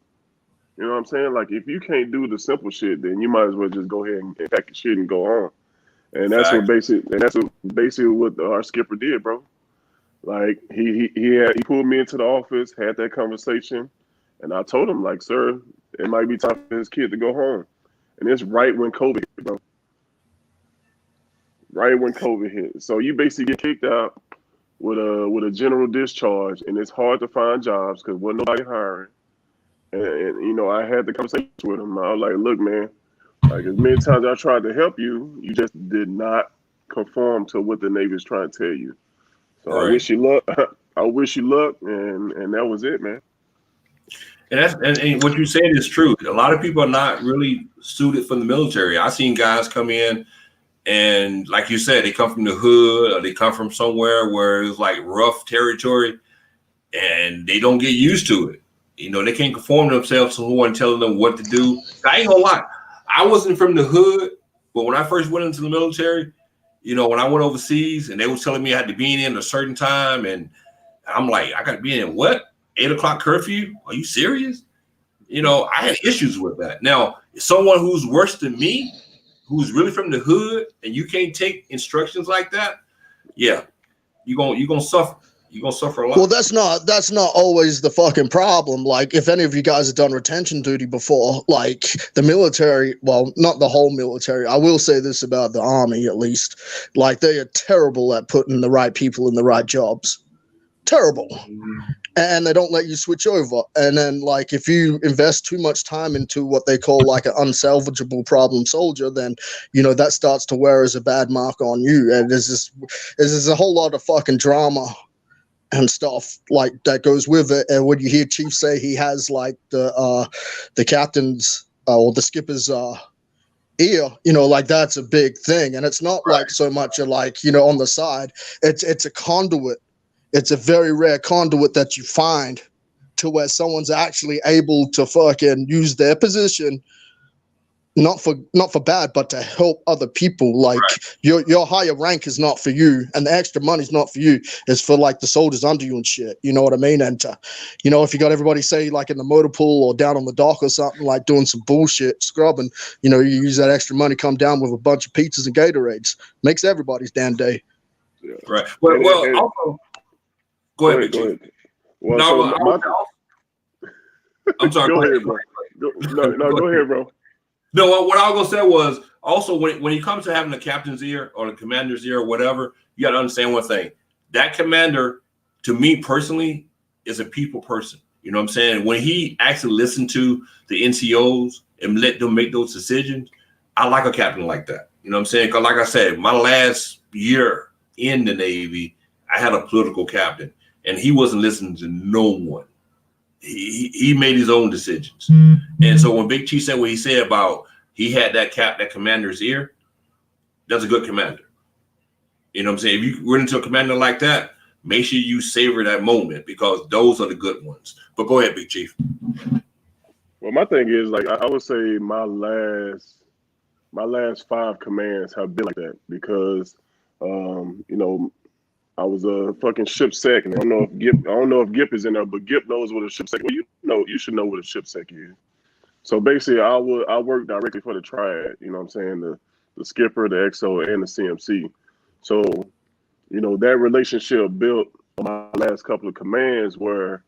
You know what I'm saying? Like, if you can't do the simple shit, then you might as well just go ahead and pack your shit and go on. And that's what basically what our skipper did, bro. Like he pulled me into the office, had that conversation, and I told him, like, sir, it might be time for his kid to go home. And it's right when COVID hit, bro. Right when COVID hit. So you basically get kicked out with a general discharge, and it's hard to find jobs because wasn't nobody hiring. And I had the conversation with him. I was like, look, man, like as many times I tried to help you, you just did not conform to what the Navy is trying to tell you. So Right. I wish you luck. I wish you luck, and that was it, man. And what you said is true. A lot of people are not really suited for the military. I've seen guys come in and, like you said, they come from the hood or they come from somewhere where it's like rough territory and they don't get used to it. They can't conform themselves to someone telling them what to do. I ain't gonna lie. I wasn't from the hood, but when I first went into the military, when I went overseas and they was telling me I had to be in a certain time, and I'm like, I got to be in what? 8 o'clock curfew? Are you serious? I had issues with that. Now, someone who's worse than me, who's really from the hood, and you can't take instructions like that, yeah, you're gonna suffer. You're gonna suffer a lot. Well, that's not always the fucking problem. Like, if any of you guys have done retention duty before, like the military, well, not the whole military. I will say this about the Army, at least. Like, they are terrible at putting the right people in the right jobs. Terrible. And they don't let you switch over. And then, like, if you invest too much time into what they call like an unsalvageable problem soldier, then that starts to wear as a bad mark on you. And there's a whole lot of fucking drama and stuff like that goes with it. And when you hear Chief say he has like the captain's or the skipper's ear, like that's a big thing. And it's not like so much like on the side. It's a conduit. It's a very rare conduit that you find to where someone's actually able to fucking use their position, not for bad, but to help other people. Like your higher rank is not for you, and the extra money's not for you. It's for like the soldiers under you and shit. You know what I mean? And if you got everybody say like in the motor pool or down on the dock or something, like doing some bullshit scrubbing, you use that extra money, come down with a bunch of pizzas and Gatorades, makes everybody's damn day. Yeah. Right. Well, also, go ahead. Well, no, I'm sorry. Go ahead, bro. Go ahead, bro. No, what I was gonna say was also when it comes to having the captain's ear or the commander's ear or whatever, you got to understand one thing. That commander, to me personally, is a people person. You know what I'm saying? When he actually listened to the NCOs and let them make those decisions, I like a captain like that. You know what I'm saying? Because like I said, my last year in the Navy, I had a political captain, and he wasn't listening to no one. He made his own decisions. Mm-hmm. And so when Big Chief said what he said about he had that commander's ear, that's a good commander. You know what I'm saying? If you run into a commander like that, make sure you savor that moment because those are the good ones. But go ahead, Big Chief. Well, my thing is, like, I would say my last my last 5 commands have been like that because, you know, I was a fucking ship sec, and I don't know if Gip is in there, but Gip knows what a ship sec. Well, you should know what a ship sec is. So basically, I work directly for the triad. You know what I'm saying? The skipper, the XO, and the CMC. So, you know, that relationship built on my last couple of commands where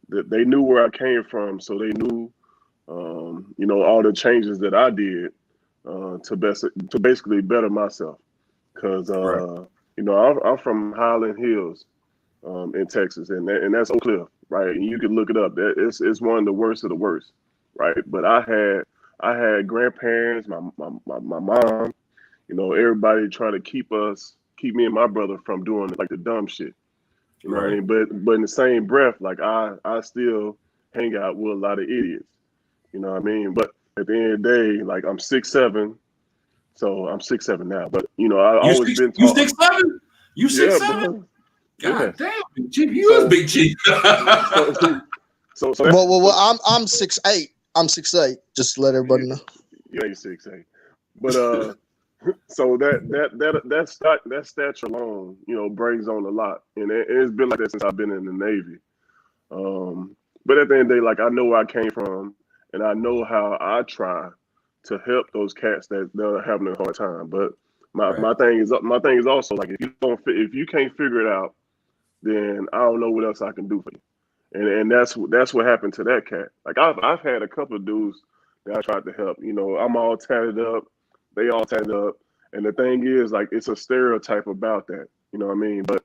they knew where I came from, so they knew, you know, all the changes that I did to basically better myself. Because you know, I'm from Highland Hills in Texas, and that's Oak Cliff, right? And you can look it up. It's one of the worst of the worst, right? But I had grandparents, my mom, you know, everybody trying to keep me and my brother from doing like the dumb shit. You know what I mean? But in the same breath, like I still hang out with a lot of idiots. You know what I mean? But at the end of the day, like I'm 6'7", so I'm 6'7" now. But you know, I always been tall. You 6'7"? You 6'7"? Bro. God damn, Big Chief. You is Big Chief. So well, I'm 6'8". I'm 6'8". Just to let everybody know. You ain't 6'8". But so that stature alone, you know, brings on a lot, and it's been like that since I've been in the Navy. But at the end of the day, like I know where I came from, and I know how I try to help those cats that are having a hard time. But my thing is also like if you can't figure it out, then I don't know what else I can do for you. And that's what happened to that cat. Like I've had a couple of dudes that I tried to help. You know, I'm all tatted up, they all tatted up, and the thing is, like, it's a stereotype about that. You know what I mean? But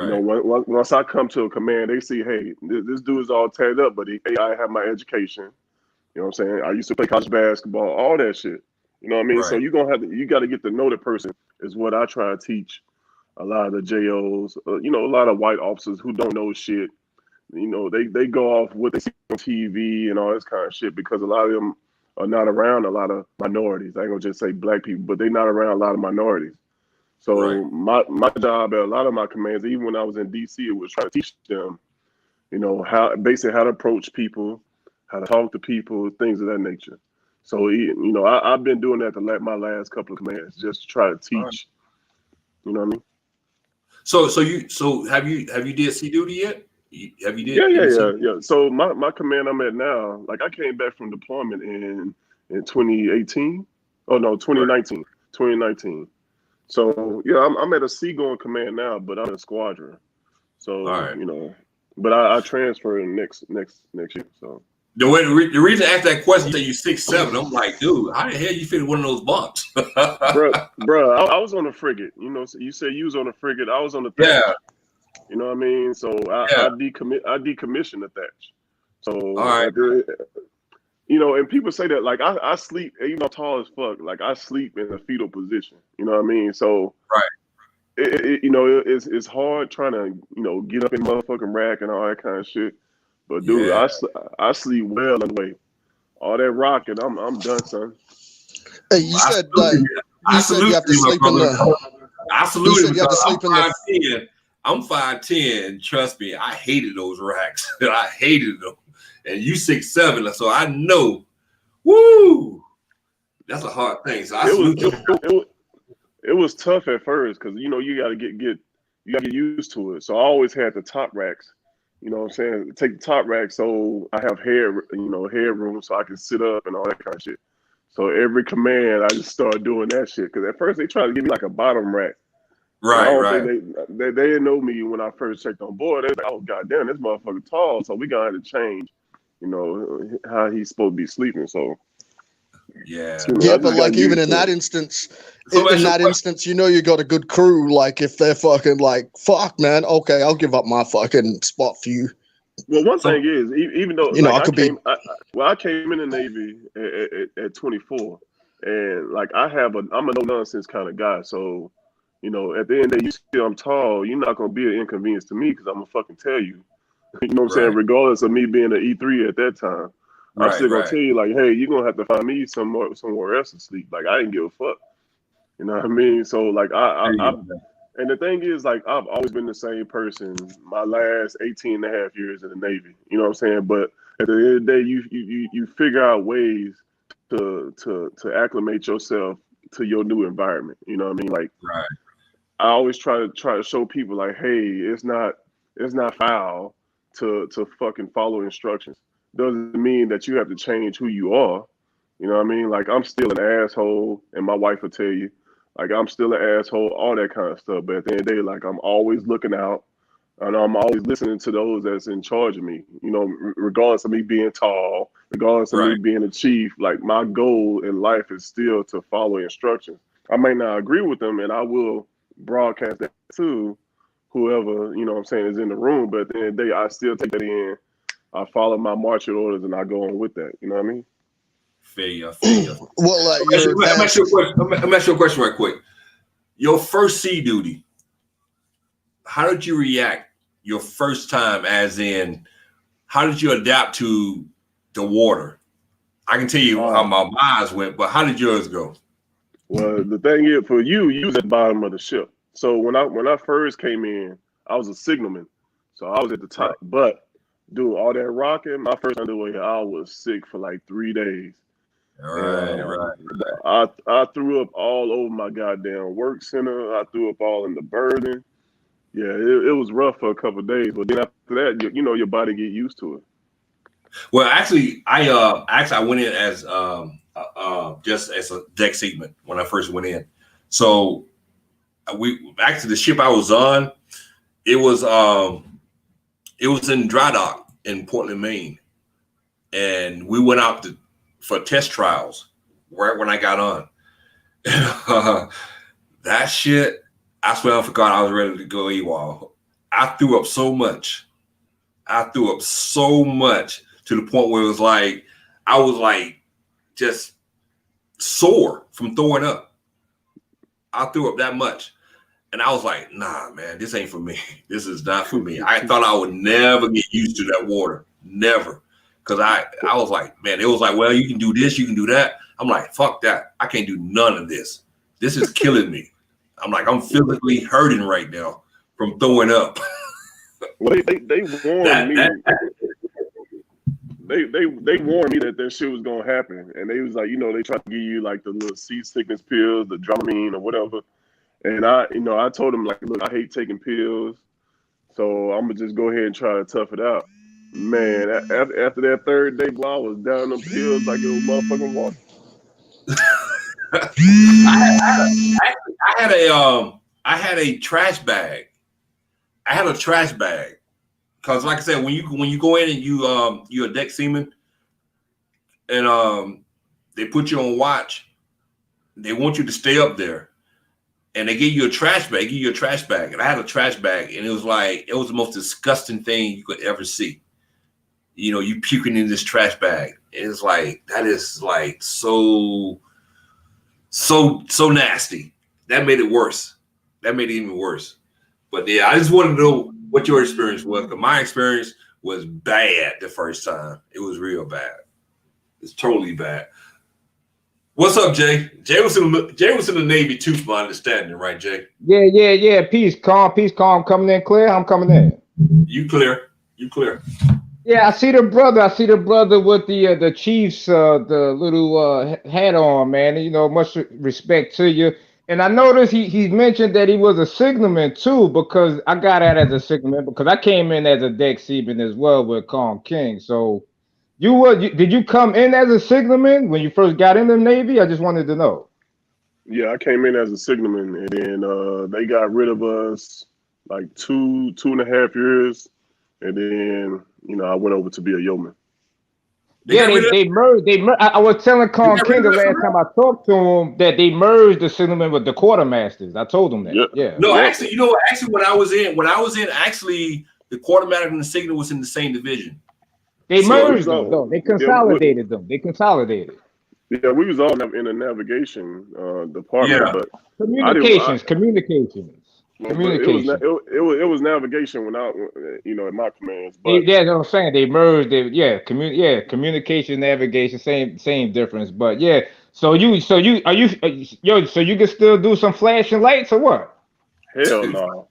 you know, once I come to a command, they see, hey, this dude is all tatted up, but I have my education. You know what I'm saying? I used to play college basketball, all that shit. You know what I mean? So you got to get to know the person is what I try to teach a lot of the JOs. You know, a lot of white officers who don't know shit. You know, they go off what they see on TV and all this kind of shit because a lot of them are not around a lot of minorities. I ain't gonna just say black people, but they're not around a lot of minorities. So my job at a lot of my commands, even when I was in DC, it was trying to teach them, you know, how to approach people, how to talk to people, things of that nature. So you know, I've been doing that my last couple of commands, just to try to teach. You know what I mean? So have you did sea duty yet? Have you did? Yeah. So my command I'm at now, like I came back from deployment in 2018. Oh no, 2019. 2019. So yeah, I'm at a seagoing command now, but I'm in a squadron. So you know, but I transfer next year. So the reason I asked that question, you say you 6'7". I'm like, dude, how the hell you fit in one of those bunks? Bro, I was on a frigate. You know, you said you was on a frigate. I was on the Thatch. Yeah. You know what I mean? So I decommissioned the Thatch. So you know, and people say that like I sleep, even though I'm tall as fuck, like I sleep in a fetal position. You know what I mean? So you know, it's hard trying to, you know, get up in the motherfucking rack and all that kind of shit. But dude, I sleep well in the way. All that rocking, I'm done, son. Hey, you said you have to sleep in the. I salute him. You have to sleep in the. I'm 5'10". Trust me, I hated those racks. I hated them. And you 6'7", so I know. Woo! That's a hard thing. So I salute you. It was tough at first because you know you got to get used to it. So I always had the top racks. You know what I'm saying? Take the top rack so I have headroom so I can sit up and all that kind of shit. So every command I just started doing that shit because at first they tried to give me like a bottom rack. Right. They didn't know me when I first checked on board. They was like, oh goddamn, this motherfucker tall, so we gonna have to change, you know, how he's supposed to be sleeping. So but like even in that instance, you know, you got a good crew. Like if they're fucking like, fuck man, okay, I'll give up my fucking spot for you. Well, one thing is, even though you know, I came in the Navy at 24, and like I'm a no nonsense kind of guy, so. You know, at the end of the day, you see I'm tall, you're not going to be an inconvenience to me because I'm going to fucking tell you. You know what I'm saying? Regardless of me being an E3 at that time. I'm still going to tell you, like, hey, you're going to have to find me somewhere else to sleep. Like, I didn't give a fuck. You know what I mean? So, like, and the thing is, like, I've always been the same person my last 18 and a half years in the Navy. You know what I'm saying? But at the end of the day, you figure out ways to acclimate yourself to your new environment. You know what I mean? Like Right. I always try to show people like, hey, it's not foul to fucking follow instructions. Doesn't mean that you have to change who you are. You know what I mean? Like I'm still an asshole, and my wife will tell you, like I'm still an asshole, all that kind of stuff. But at the end of the day, like I'm always looking out, and I'm always listening to those that's in charge of me. You know, regardless of me being tall, regardless of me Right. being a chief, like my goal in life is still to follow instructions. I may not agree with them, and I will broadcast that to whoever, you know what I'm saying, is in the room. But at the end of the day, I still take that in. I follow my marching orders and I go on with that. You know what I mean? Failure. Well, Let me ask you a question right quick. Your first sea duty, how did you react your first time, as in, how did you adapt to the water? I can tell you how my minds went, but how did yours go? Well, the thing is, for you was at the bottom of the ship. So when I first came in, I was a signalman. So I was at the top. Right. But dude, all that rocking, my first underway, I was sick for like 3 days. Right. I threw up all over my goddamn work center. I threw up all in the berthing. Yeah, it was rough for a couple of days, but then after that, you know, your body get used to it. Well, actually, I went in as just as a deck seaman when I first went in. So the ship I was on, it was in dry dock in Portland, Maine, and we went out for test trials right when I got on. That shit, I swear I forgot I was ready to go AWOL. I threw up so much to the point where it was like I was like just sore from throwing up. I threw up that much. And I was like, nah, man, this ain't for me. This is not for me. I thought I would never get used to that water. Never. Because I was like, man, it was like, well, you can do this, you can do that. I'm like, fuck that. I can't do none of this. This is killing me. I'm like, I'm physically hurting right now from throwing up. Well, they warned me. They warned me that shit was gonna happen, and they was like, you know, they tried to give you like the little seasickness pills, the Dramamine or whatever. And I told them like, look, I hate taking pills, so I'm gonna just go ahead and try to tough it out. Man, after that third day, I was down them pills like it was motherfucking water. I had a trash bag. I had a trash bag because, like I said, when you go in and you're a deck seaman, and they put you on watch, they want you to stay up there, and they give you a trash bag. And I had a trash bag, and it was the most disgusting thing you could ever see. You know, you puking in this trash bag. It's like that is like so nasty. That made it worse. That made it even worse. But yeah, I just wanted to know what your experience was. Because my experience was bad the first time. It was real bad. It's totally bad. What's up, Jay? Jay was in the Navy too, from my understanding, right, Jay? Yeah. Peace, calm. Coming in clear. I'm coming in. You clear. Yeah, I see the brother with the Chiefs, the little hat on, man. You know, much respect to you. And I noticed he mentioned that he was a signalman too, because I got out as a signalman because I came in as a deck seaman as well with Calm King. So did you come in as a signalman when you first got in the Navy? I just wanted to know. Yeah, I came in as a signalman, and then they got rid of us like 2.5 years, and then I went over to be a yeoman. They merged. I was telling Calm King the last time I talked to him that they merged the signalman with the quartermasters. I told him that. Yeah. No, actually, when I was in, actually, the quartermaster and the signal was in the same division. They merged them, though. They consolidated them. Yeah, we was all in the navigation department, but communications. It was navigation when I, in my commands. But that's what I'm saying. They merged. Communication, navigation, same difference. But yeah, so you can still do some flashing lights or what? Hell no.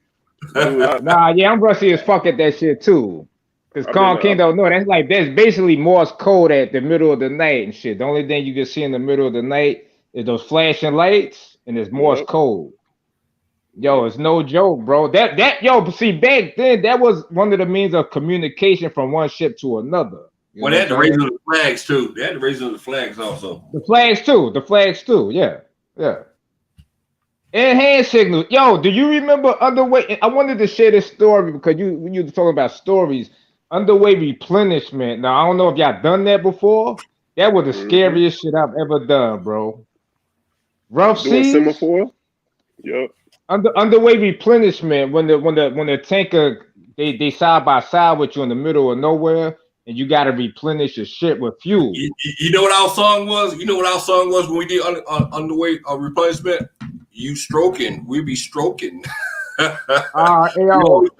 I'm rusty as fuck at that shit too. Because Calm King don't know. That's basically Morse code at the middle of the night and shit. The only thing you can see in the middle of the night Is those flashing lights and it's Morse Yep. code. Yo, it's no joke, bro. Yo, see, back then that was one of the means of communication from one ship to another. Well, they had the raising of the flags too. They had the raising of the flags also. The flags too. Yeah. And hand signals. Yo, do you remember underway? I wanted to share this story because when you were talking about stories, underway replenishment. Now I don't know if y'all done that before. That was the scariest shit I've ever done, bro. Rough Doing seas. semaphore. Yep. Underway replenishment when the tanker they side by side with you in the middle of nowhere and you got to replenish your shit with fuel. You know what our song was? You know what our song was when we did underway replenishment? You stroking, we be stroking. Yo,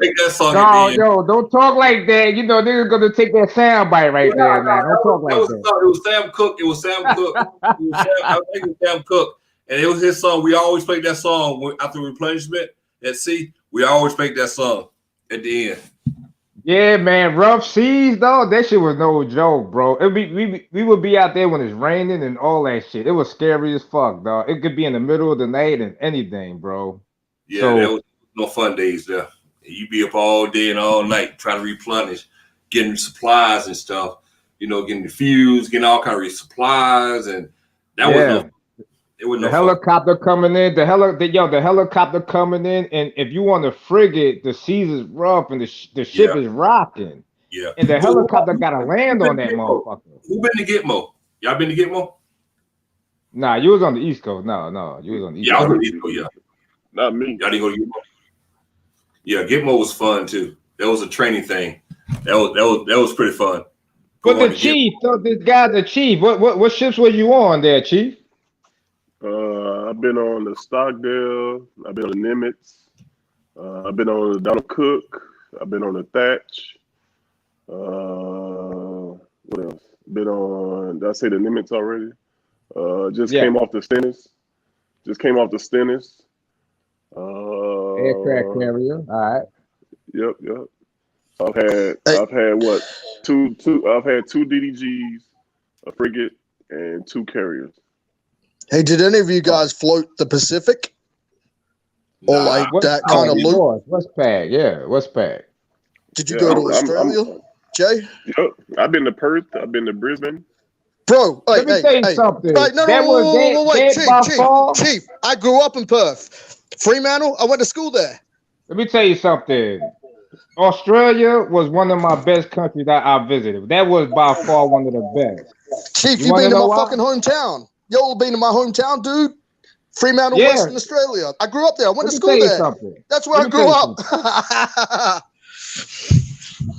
take that song yo, don't talk like that. You know they're gonna take that sound bite right there, man. Don't talk like that. It was Sam Cooke. It was Sam Cooke. I think it was Sam Cooke. And it was his song. We always played that song after replenishment at sea. We always played that song at the end. Yeah, man. Rough seas, though. That shit was no joke, bro. We would be out there when it's raining and all that shit. It was scary as fuck, dog. It could be in the middle of the night and anything, bro. Yeah, there was no fun days there. You be up all day and all night trying to replenish, getting supplies and stuff. You know, getting the fuels, getting all kind of supplies, and that was no. The helicopter coming in, the helicopter coming in, and if you on the frigate, the seas is rough and the ship is rocking. Yeah. And the helicopter got to land on that motherfucker. Who been to Gitmo? Y'all been to Gitmo? Nah, you was on the East Coast. No, you was on the East Coast. Yeah, I was on the East Coast, yeah. Not me. Y'all didn't go to Gitmo? Yeah, Gitmo was fun too. That was a training thing. That was pretty fun. But the chief, this guy, the chief, what ships were you on there, Chief? I've been on the Stockdale. I've been on the Nimitz. I've been on the Donald Cook. I've been on the Thatch. What else? Been on. Did I say the Nimitz already? Came off the Stennis. Aircraft carrier. All right. Yep. I've had what? Two. I've had 2 DDGs, a frigate, and 2 carriers. Hey, did any of you guys float the Pacific? Or like that kind of loop? Westpac. Did you go to Australia, Jay? Yep. I've been to Perth. I've been to Brisbane. Bro, let me tell you something. Right, wait, Chief. I grew up in Perth. Fremantle, I went to school there. Let me tell you something. Australia was one of my best countries that I visited. That was by far one of the best. Chief, you been to my fucking hometown. Y'all been to my hometown, dude? Fremantle, Western Australia. I grew up there. I went to school there. That's where I grew up.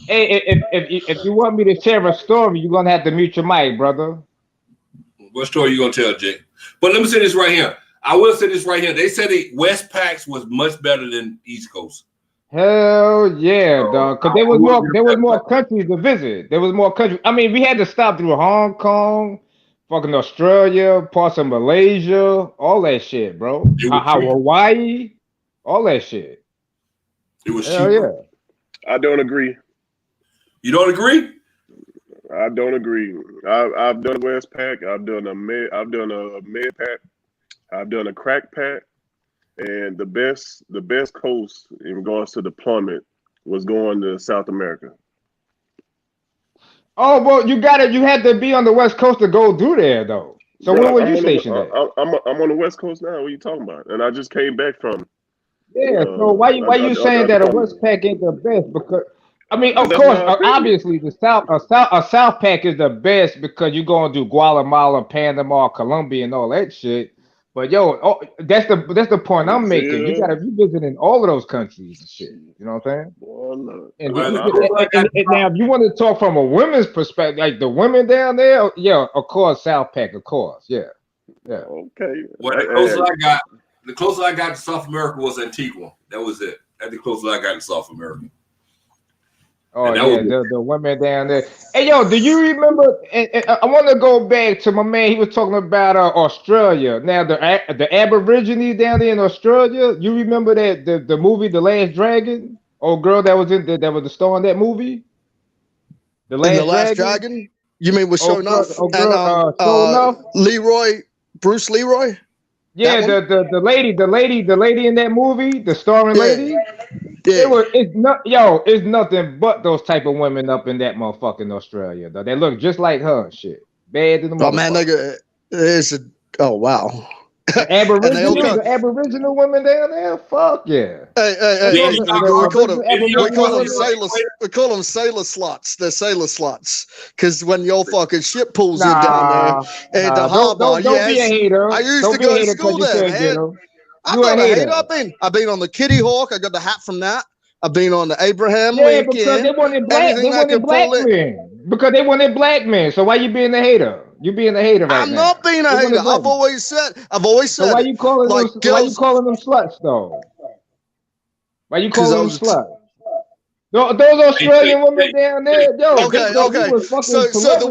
Hey, if you want me to share a story, you're gonna have to mute your mic, brother. What story you gonna tell, Jay? But let me say this right here. I will say this right here. They said Westpac was much better than East Coast. Hell yeah, dog. Because there was more countries to visit. There was more countries. I mean, we had to stop through Hong Kong, fucking Australia, parts of Malaysia, all that shit, bro. Hawaii, all that shit. It was cheap. Yeah. I don't agree. You don't agree? I don't agree. I've done Westpac. I've done a med pack. I've done a crack pack. And the best coast in regards to deployment was going to South America. Oh well, you had to be on the West Coast to go through there though. So where were you stationed at? I'm on the West Coast now. What are you talking about? And I just came back from. Yeah. So why you saying that a Westpac ain't the best? Because I mean, of course, obviously the South Pack is the best because you're going to do Guatemala, Panama, Colombia, and all that shit. But yo, that's the point I'm making. You gotta be visiting all of those countries and shit. You know what I'm saying? And now, if you want to talk from a women's perspective, like the women down there, yeah, of course, South Pack, of course, yeah. Okay. Well, the closest I got to South America was Antigua. That was it. That's the closest I got to South America. Oh yeah, the women down there. Hey yo, do you remember? And I want to go back to my man. He was talking about Australia. Now the Aborigines down there in Australia. You remember that the movie The Last Dragon? Old girl that was that was the star in that movie. The Last Dragon. You mean with Sho'nuff and Sho'nuff? Leroy Bruce Leroy. Yeah, the lady in that movie, the starring lady. Yeah. It's nothing but those type of women up in that motherfucking Australia, though. They look just like her, shit. Bad to the motherfucker. Oh man, oh wow. The Aboriginal women down there, fuck yeah. Hey, we call them Aboriginal sailor sluts. They're sailor sluts. Because when your fucking ship pulls in down there in the harbor, don't be a hater. I used to go to school there, man. I'm not a hater. I've been on the Kitty Hawk. I got the hat from that. I've been on the Abraham Lincoln. Because they wanted black men. Because they wanted black men. So why you being a hater? You being a hater right now. I'm not being a hater. I've always said. So why you calling them sluts though? Why you calling them sluts? Those Australian women down there, yo. Okay. So the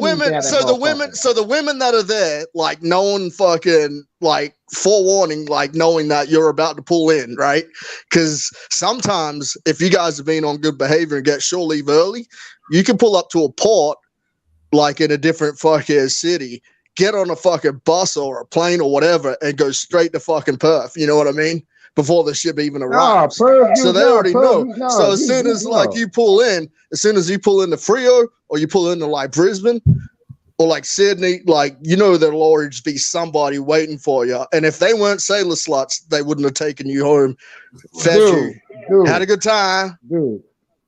women that are there, like knowing fucking like forewarning, like knowing that you're about to pull in, right? Because sometimes if you guys have been on good behavior and get shore leave early, you can pull up to a port, like in a different fucking city, get on a fucking bus or a plane or whatever, and go straight to fucking Perth. You know what I mean? Before the ship even arrives. So they already know. So as soon as you pull in, as soon as you pull into Freo or you pull into like Brisbane or like Sydney, like there'll always be somebody waiting for you. And if they weren't sailor sluts, they wouldn't have taken you home, fed you, had a good time. Dude.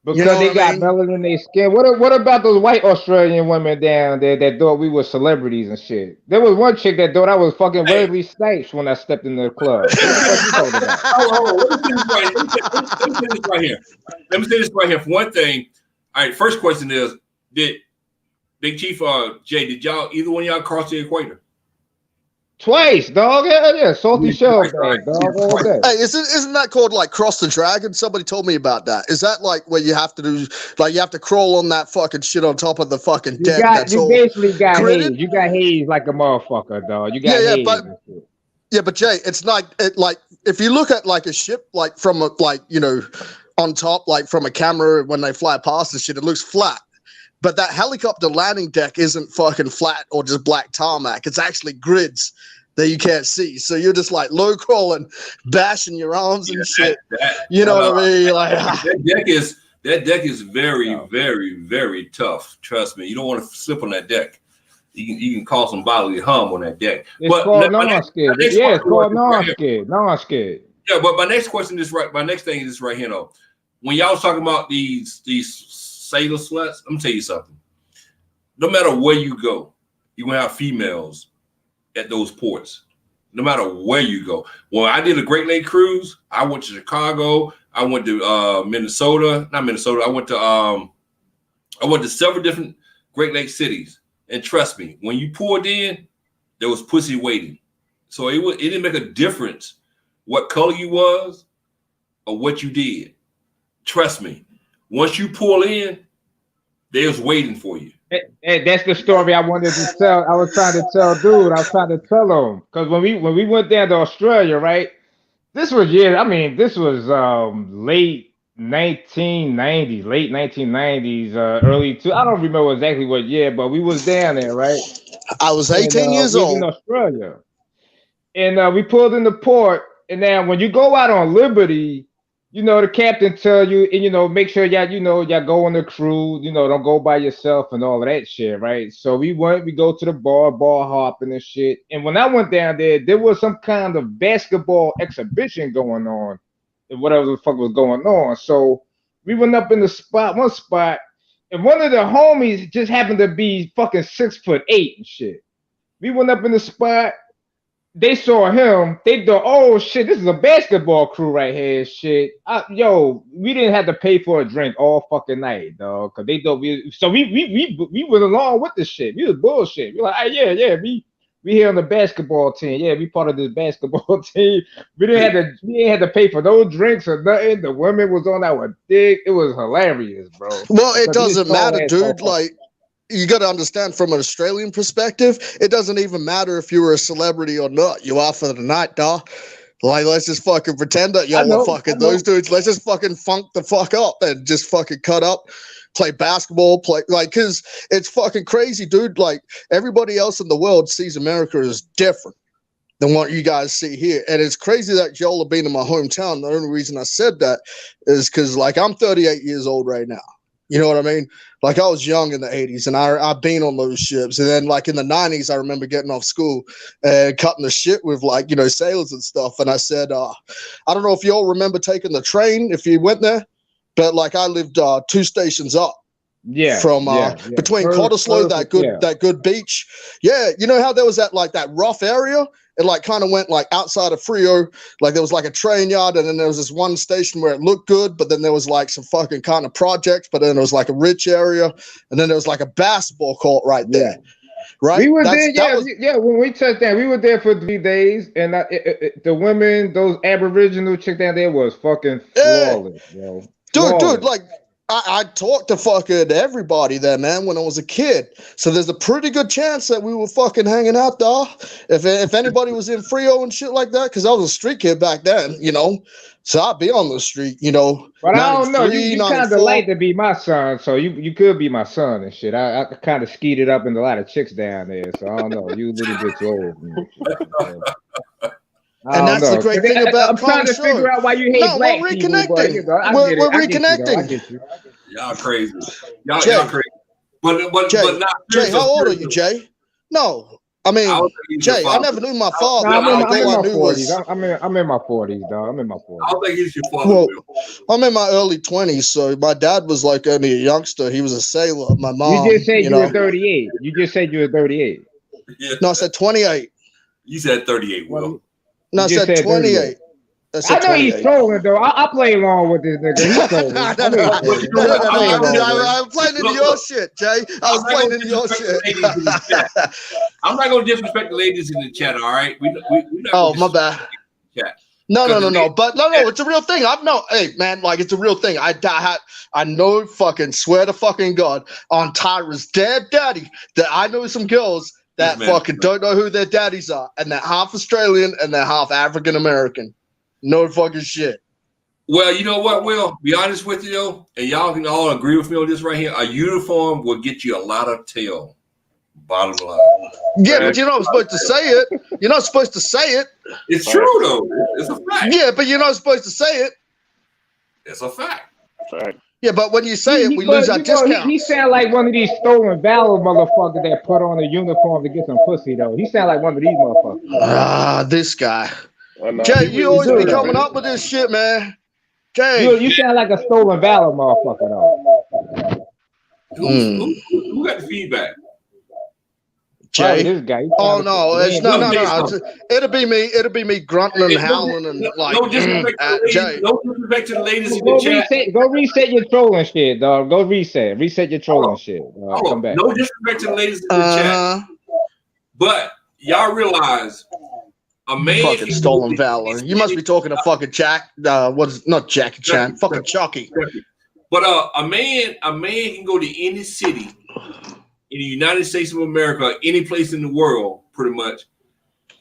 Because they got melanin in their skin. What about those white Australian women down there that thought we were celebrities and shit? There was one chick that thought I was fucking Wesley Snipes when I stepped in the club. Let me say this right here. Let me say this right here. For one thing, all right, first question is, did Big Chief Jay, did either one of y'all cross the equator? Twice, dog. Yeah. Salty shell, dog. All day. Hey, isn't that called like Cross the Dragon? Somebody told me about that. Is that like where you have to do, like you have to crawl on that fucking shit on top of the fucking deck? You basically got haze. You got haze like a motherfucker, dog. You got haze. But Jay, it's like if you look at like a ship, like from a on top, like from a camera when they fly past and shit, it looks flat. But that helicopter landing deck isn't fucking flat or just black tarmac. It's actually grids that you can't see. So you're just like low crawling, bashing your arms and shit. You know what I mean? Like that deck is very, very, very tough. Trust me. You don't want to slip on that deck. You can cause some bodily harm on that deck. It's called non-skid. Yeah, it's called non-skid. Non-skid. Yeah, but my next question is right. My next thing is right here though. When y'all was talking about these sailor sluts, let me tell you something. No matter where you go, you're gonna have females at those ports. No matter where you go. When I did a Great Lake cruise, I went to Chicago. I went to Minnesota. Not Minnesota. I went to several different Great Lake cities. And trust me, when you pulled in, there was pussy waiting. So it didn't make a difference what color you was or what you did. Trust me. Once you pull in, they was waiting for you. And that's the story I wanted to tell. I was trying to tell him. Because when we went down to Australia, right? This was late 1990s, early I don't remember exactly what year, but we was down there, right? I was 18 years old. In Australia. And we pulled in the port. And now when you go out on Liberty, the captain tell you, and make sure y'all go on the cruise, don't go by yourself and all of that shit, right? So we go to the bar hopping and shit. And when I went down there was some kind of basketball exhibition going on, and whatever the fuck was going on. So we went up in one spot, and one of the homies just happened to be fucking 6'8" and shit. We went up in the spot. They saw him. They thought, "Oh shit, this is a basketball crew right here." Shit, we didn't have to pay for a drink all fucking night, dog, because they thought we. So we went along with the shit. We was bullshit. We like, we here on the basketball team. Yeah, we part of this basketball team. We didn't have to pay for no drinks or nothing. The women was on our dick. It was hilarious, bro. Well, it doesn't matter, dude. Like, you got to understand from an Australian perspective, it doesn't even matter if you were a celebrity or not. You are for the night, dawg. Like, let's just fucking pretend that y'all are fucking those dudes. Let's just fucking funk the fuck up and just fucking cut up, play basketball, because it's fucking crazy, dude. Like, everybody else in the world sees America as different. than what you guys see here. And it's crazy that y'all have been in my hometown. The only reason I said that is because, like, I'm 38 years old right now. You know what I mean? Like, I was young in the 80s, and I've been on those ships. And then, like, in the 90s, I remember getting off school and cutting the shit with, like, you know, sailors and stuff. And I said, I don't know if you all remember taking the train, if you went there, but, like, I lived 2 stations up. Yeah, from between Cottesloe, that good beach. Yeah, you know how there was that rough area? It like kind of went like outside of Frio, like there was like a train yard, and then there was this one station where it looked good, but then there was like some fucking kind of projects, but then there was like a rich area, and then there was like a basketball court right there. Right? We were there, when we touched down, we were there for 3 days, and the women, those Aboriginal chicks down there was fucking flawless, yo. Dude, like I talked to fucking everybody there, man, when I was a kid. So there's a pretty good chance that we were fucking hanging out there. If anybody was in Frio and shit like that, because I was a street kid back then, you know. So I'd be on the street, you know. But I don't know. You kind of like to be my son, so you could be my son and shit. I kind of skeeted up in a lot of chicks down there, so I don't know. You a little bit old. And that's the great thing about I'm trying to figure out why you hate black people. But, you know, we're reconnecting. Y'all crazy. Y'all crazy. But Jay, not Jay, how old are you, Jay? No, I mean, Jay, I never knew my father. I'm in my 40s. I'm in my 40s, dog. I'm in my 40s. I don't think he's your father. Well, I'm in my early 20s, so my dad was like only a youngster. He was a sailor. My mom. You just said you were 38. You just said you were 38. Yeah. No, I said 28. You said 38, Will. No, I said 28. I know he's trolling, though. I play along with this nigga. He's trolling. I'm playing into your shit, Jay. I was playing into your shit. I'm not going to disrespect the ladies in the chat, all right? My bad. No. But no, it's a real thing. Hey, man, like, it's a real thing. I know, fucking swear to fucking God, on Tyra's dead daddy, that I know some girls that fucking don't know who their daddies are, and they're half Australian and they're half African American. No fucking shit. Well, you know what, Will? Be honest with you, though, and y'all can all agree with me on this right here. A uniform will get you a lot of tail. Bottom line. Yeah, but you're not supposed to say it. You're not supposed to say it. It's true, though. It's a fact. Yeah, but you're not supposed to say it. It's a fact. Yeah, but when you say it, we lose our discount. He sound like one of these stolen valor motherfuckers that put on a uniform to get some pussy, though. He sound like one of these motherfuckers. This guy. Jay, you always be coming up with this shit, man. Jay. You sound like a stolen valor motherfucker, though. Who got the feedback? Jay. This guy. Oh no, it'll be me. It'll be me grunting and howling and like. No disrespect to the ladies in the chat. Go reset your trolling shit, dog. Go reset. Reset your trolling shit. Come back. No disrespect to the ladies in the chat. But y'all realize a man fucking stolen valor. You must be talking to fucking Jack. Not Jackie Chan? Fucking Chucky. But a man can go to any city in the United States of America, any place in the world, pretty much,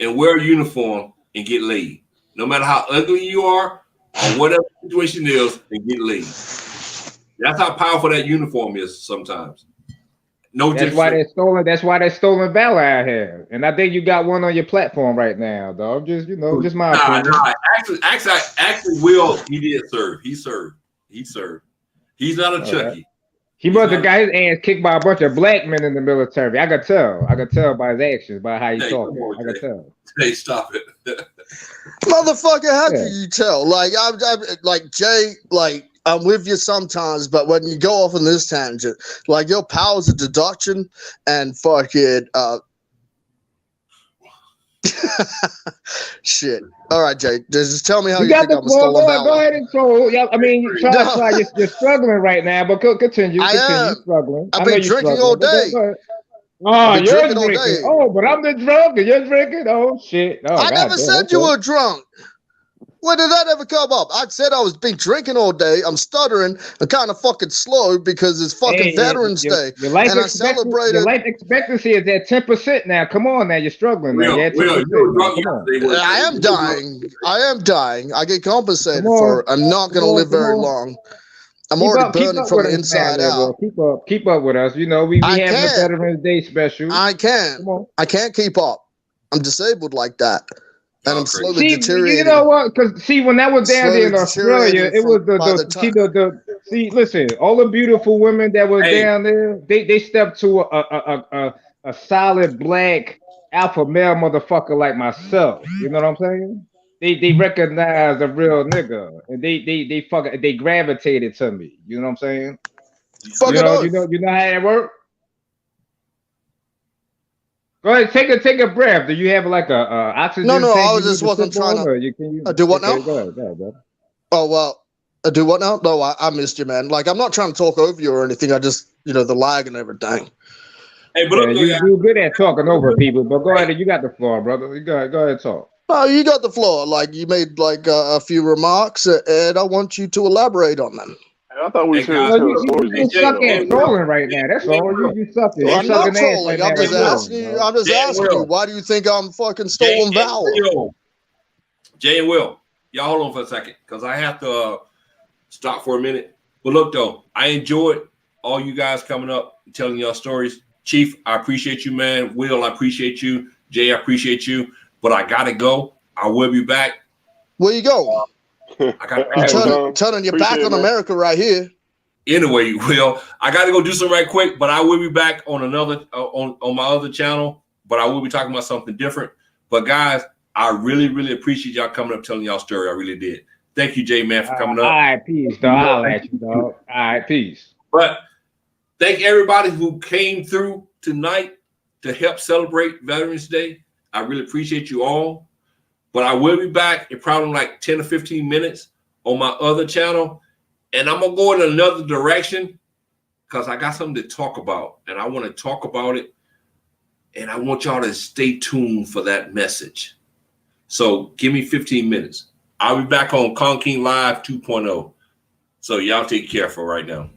and wear a uniform and get laid. No matter how ugly you are or whatever the situation is, and get laid. That's how powerful that uniform is sometimes. That's why they're stolen valor out here. And I think you got one on your platform right now, dog. Just my opinion. Actually, Will, he did serve. He served. He's not a Chucky. Right. He must have got his ass kicked by a bunch of black men in the military. I could tell by his actions, by how he talks. I could tell. Hey, stop it. Motherfucker, how can you tell? Like, I'm like, Jay, like, I'm with you sometimes, but when you go off on this tangent, like, your powers of deduction and fucking shit. All right, Jay, just tell me how you think I'm a stolen valor. Go ahead and troll. Yeah, I mean, you're struggling right now, but continue. You're struggling. I've been drinking all day. Oh, you're drinking. Oh, but I'm the drunk and you're drinking. Oh shit! Oh, I never said you were drunk. When did that ever come up? I said I was been drinking all day. I'm stuttering. I'm kind of fucking slow because it's fucking Veterans Day, and I celebrated. Your life expectancy is at 10% now. Come on, now you're struggling. Now. I am dying. I get compensated for it. I'm not gonna live very long. I'm already burning from the inside out. Keep up with us. You know we having a Veterans Day special. I can't keep up. I'm disabled like that, and I'm crazy. slowly See, deteriorating. you know what? Because see, when I was down there in Australia, it was by the time. see. Listen, all the beautiful women that were Hey. down there, they stepped to a solid black alpha male motherfucker like myself. You know what I'm saying? They recognize a real nigga, and they gravitated to me. You know what I'm saying? Fucking You know how that work? Go ahead, take a breath. Do you have like a oxygen No, tank? I you just need wasn't sip trying on, to. or you can Do what now? Go ahead, brother. Oh well. Do what now? No, I missed you, man. Like I'm not trying to talk over you or anything. I just the lag and everything. Hey, but Yeah, look, you're good at talking over people, but go ahead. You got the floor, brother. You go ahead, talk. No, you got the floor. Like you made like a few remarks, and I want you to elaborate on them. I thought we Hey, should guys. tell You stories. suck Jay at Will. trolling right now. That's all. You sucking. Well, You I'm not sucking ass trolling. right I'm now. just Jay Will. asking you. I'm just Jay asking you. Will. Why do you think I'm fucking Jay stolen valor? Jay and Will, y'all hold on for a second because I have to stop for a minute. But look, though, I enjoyed all you guys coming up and telling y'all stories. Chief, I appreciate you, man. Will, I appreciate you. Jay, I appreciate you. But I got to go. I will be back. Where you go? I got Turning your back on America right here. Anyway, Will, I got to go do something right quick, but I will be back on another on my other channel. But I will be talking about something different. But guys, I really, really appreciate y'all coming up telling y'all story. I really did. Thank you, Jay, man, for coming up. All right, peace, dog. I'll at you, dog. All right, peace. But thank everybody who came through tonight to help celebrate Veterans Day. I really appreciate you all. But I will be back in probably like 10 or 15 minutes on my other channel. And I'm going to go in another direction because I got something to talk about. And I want to talk about it. And I want y'all to stay tuned for that message. So give me 15 minutes. I'll be back on Con King Live 2.0. So y'all take care for right now.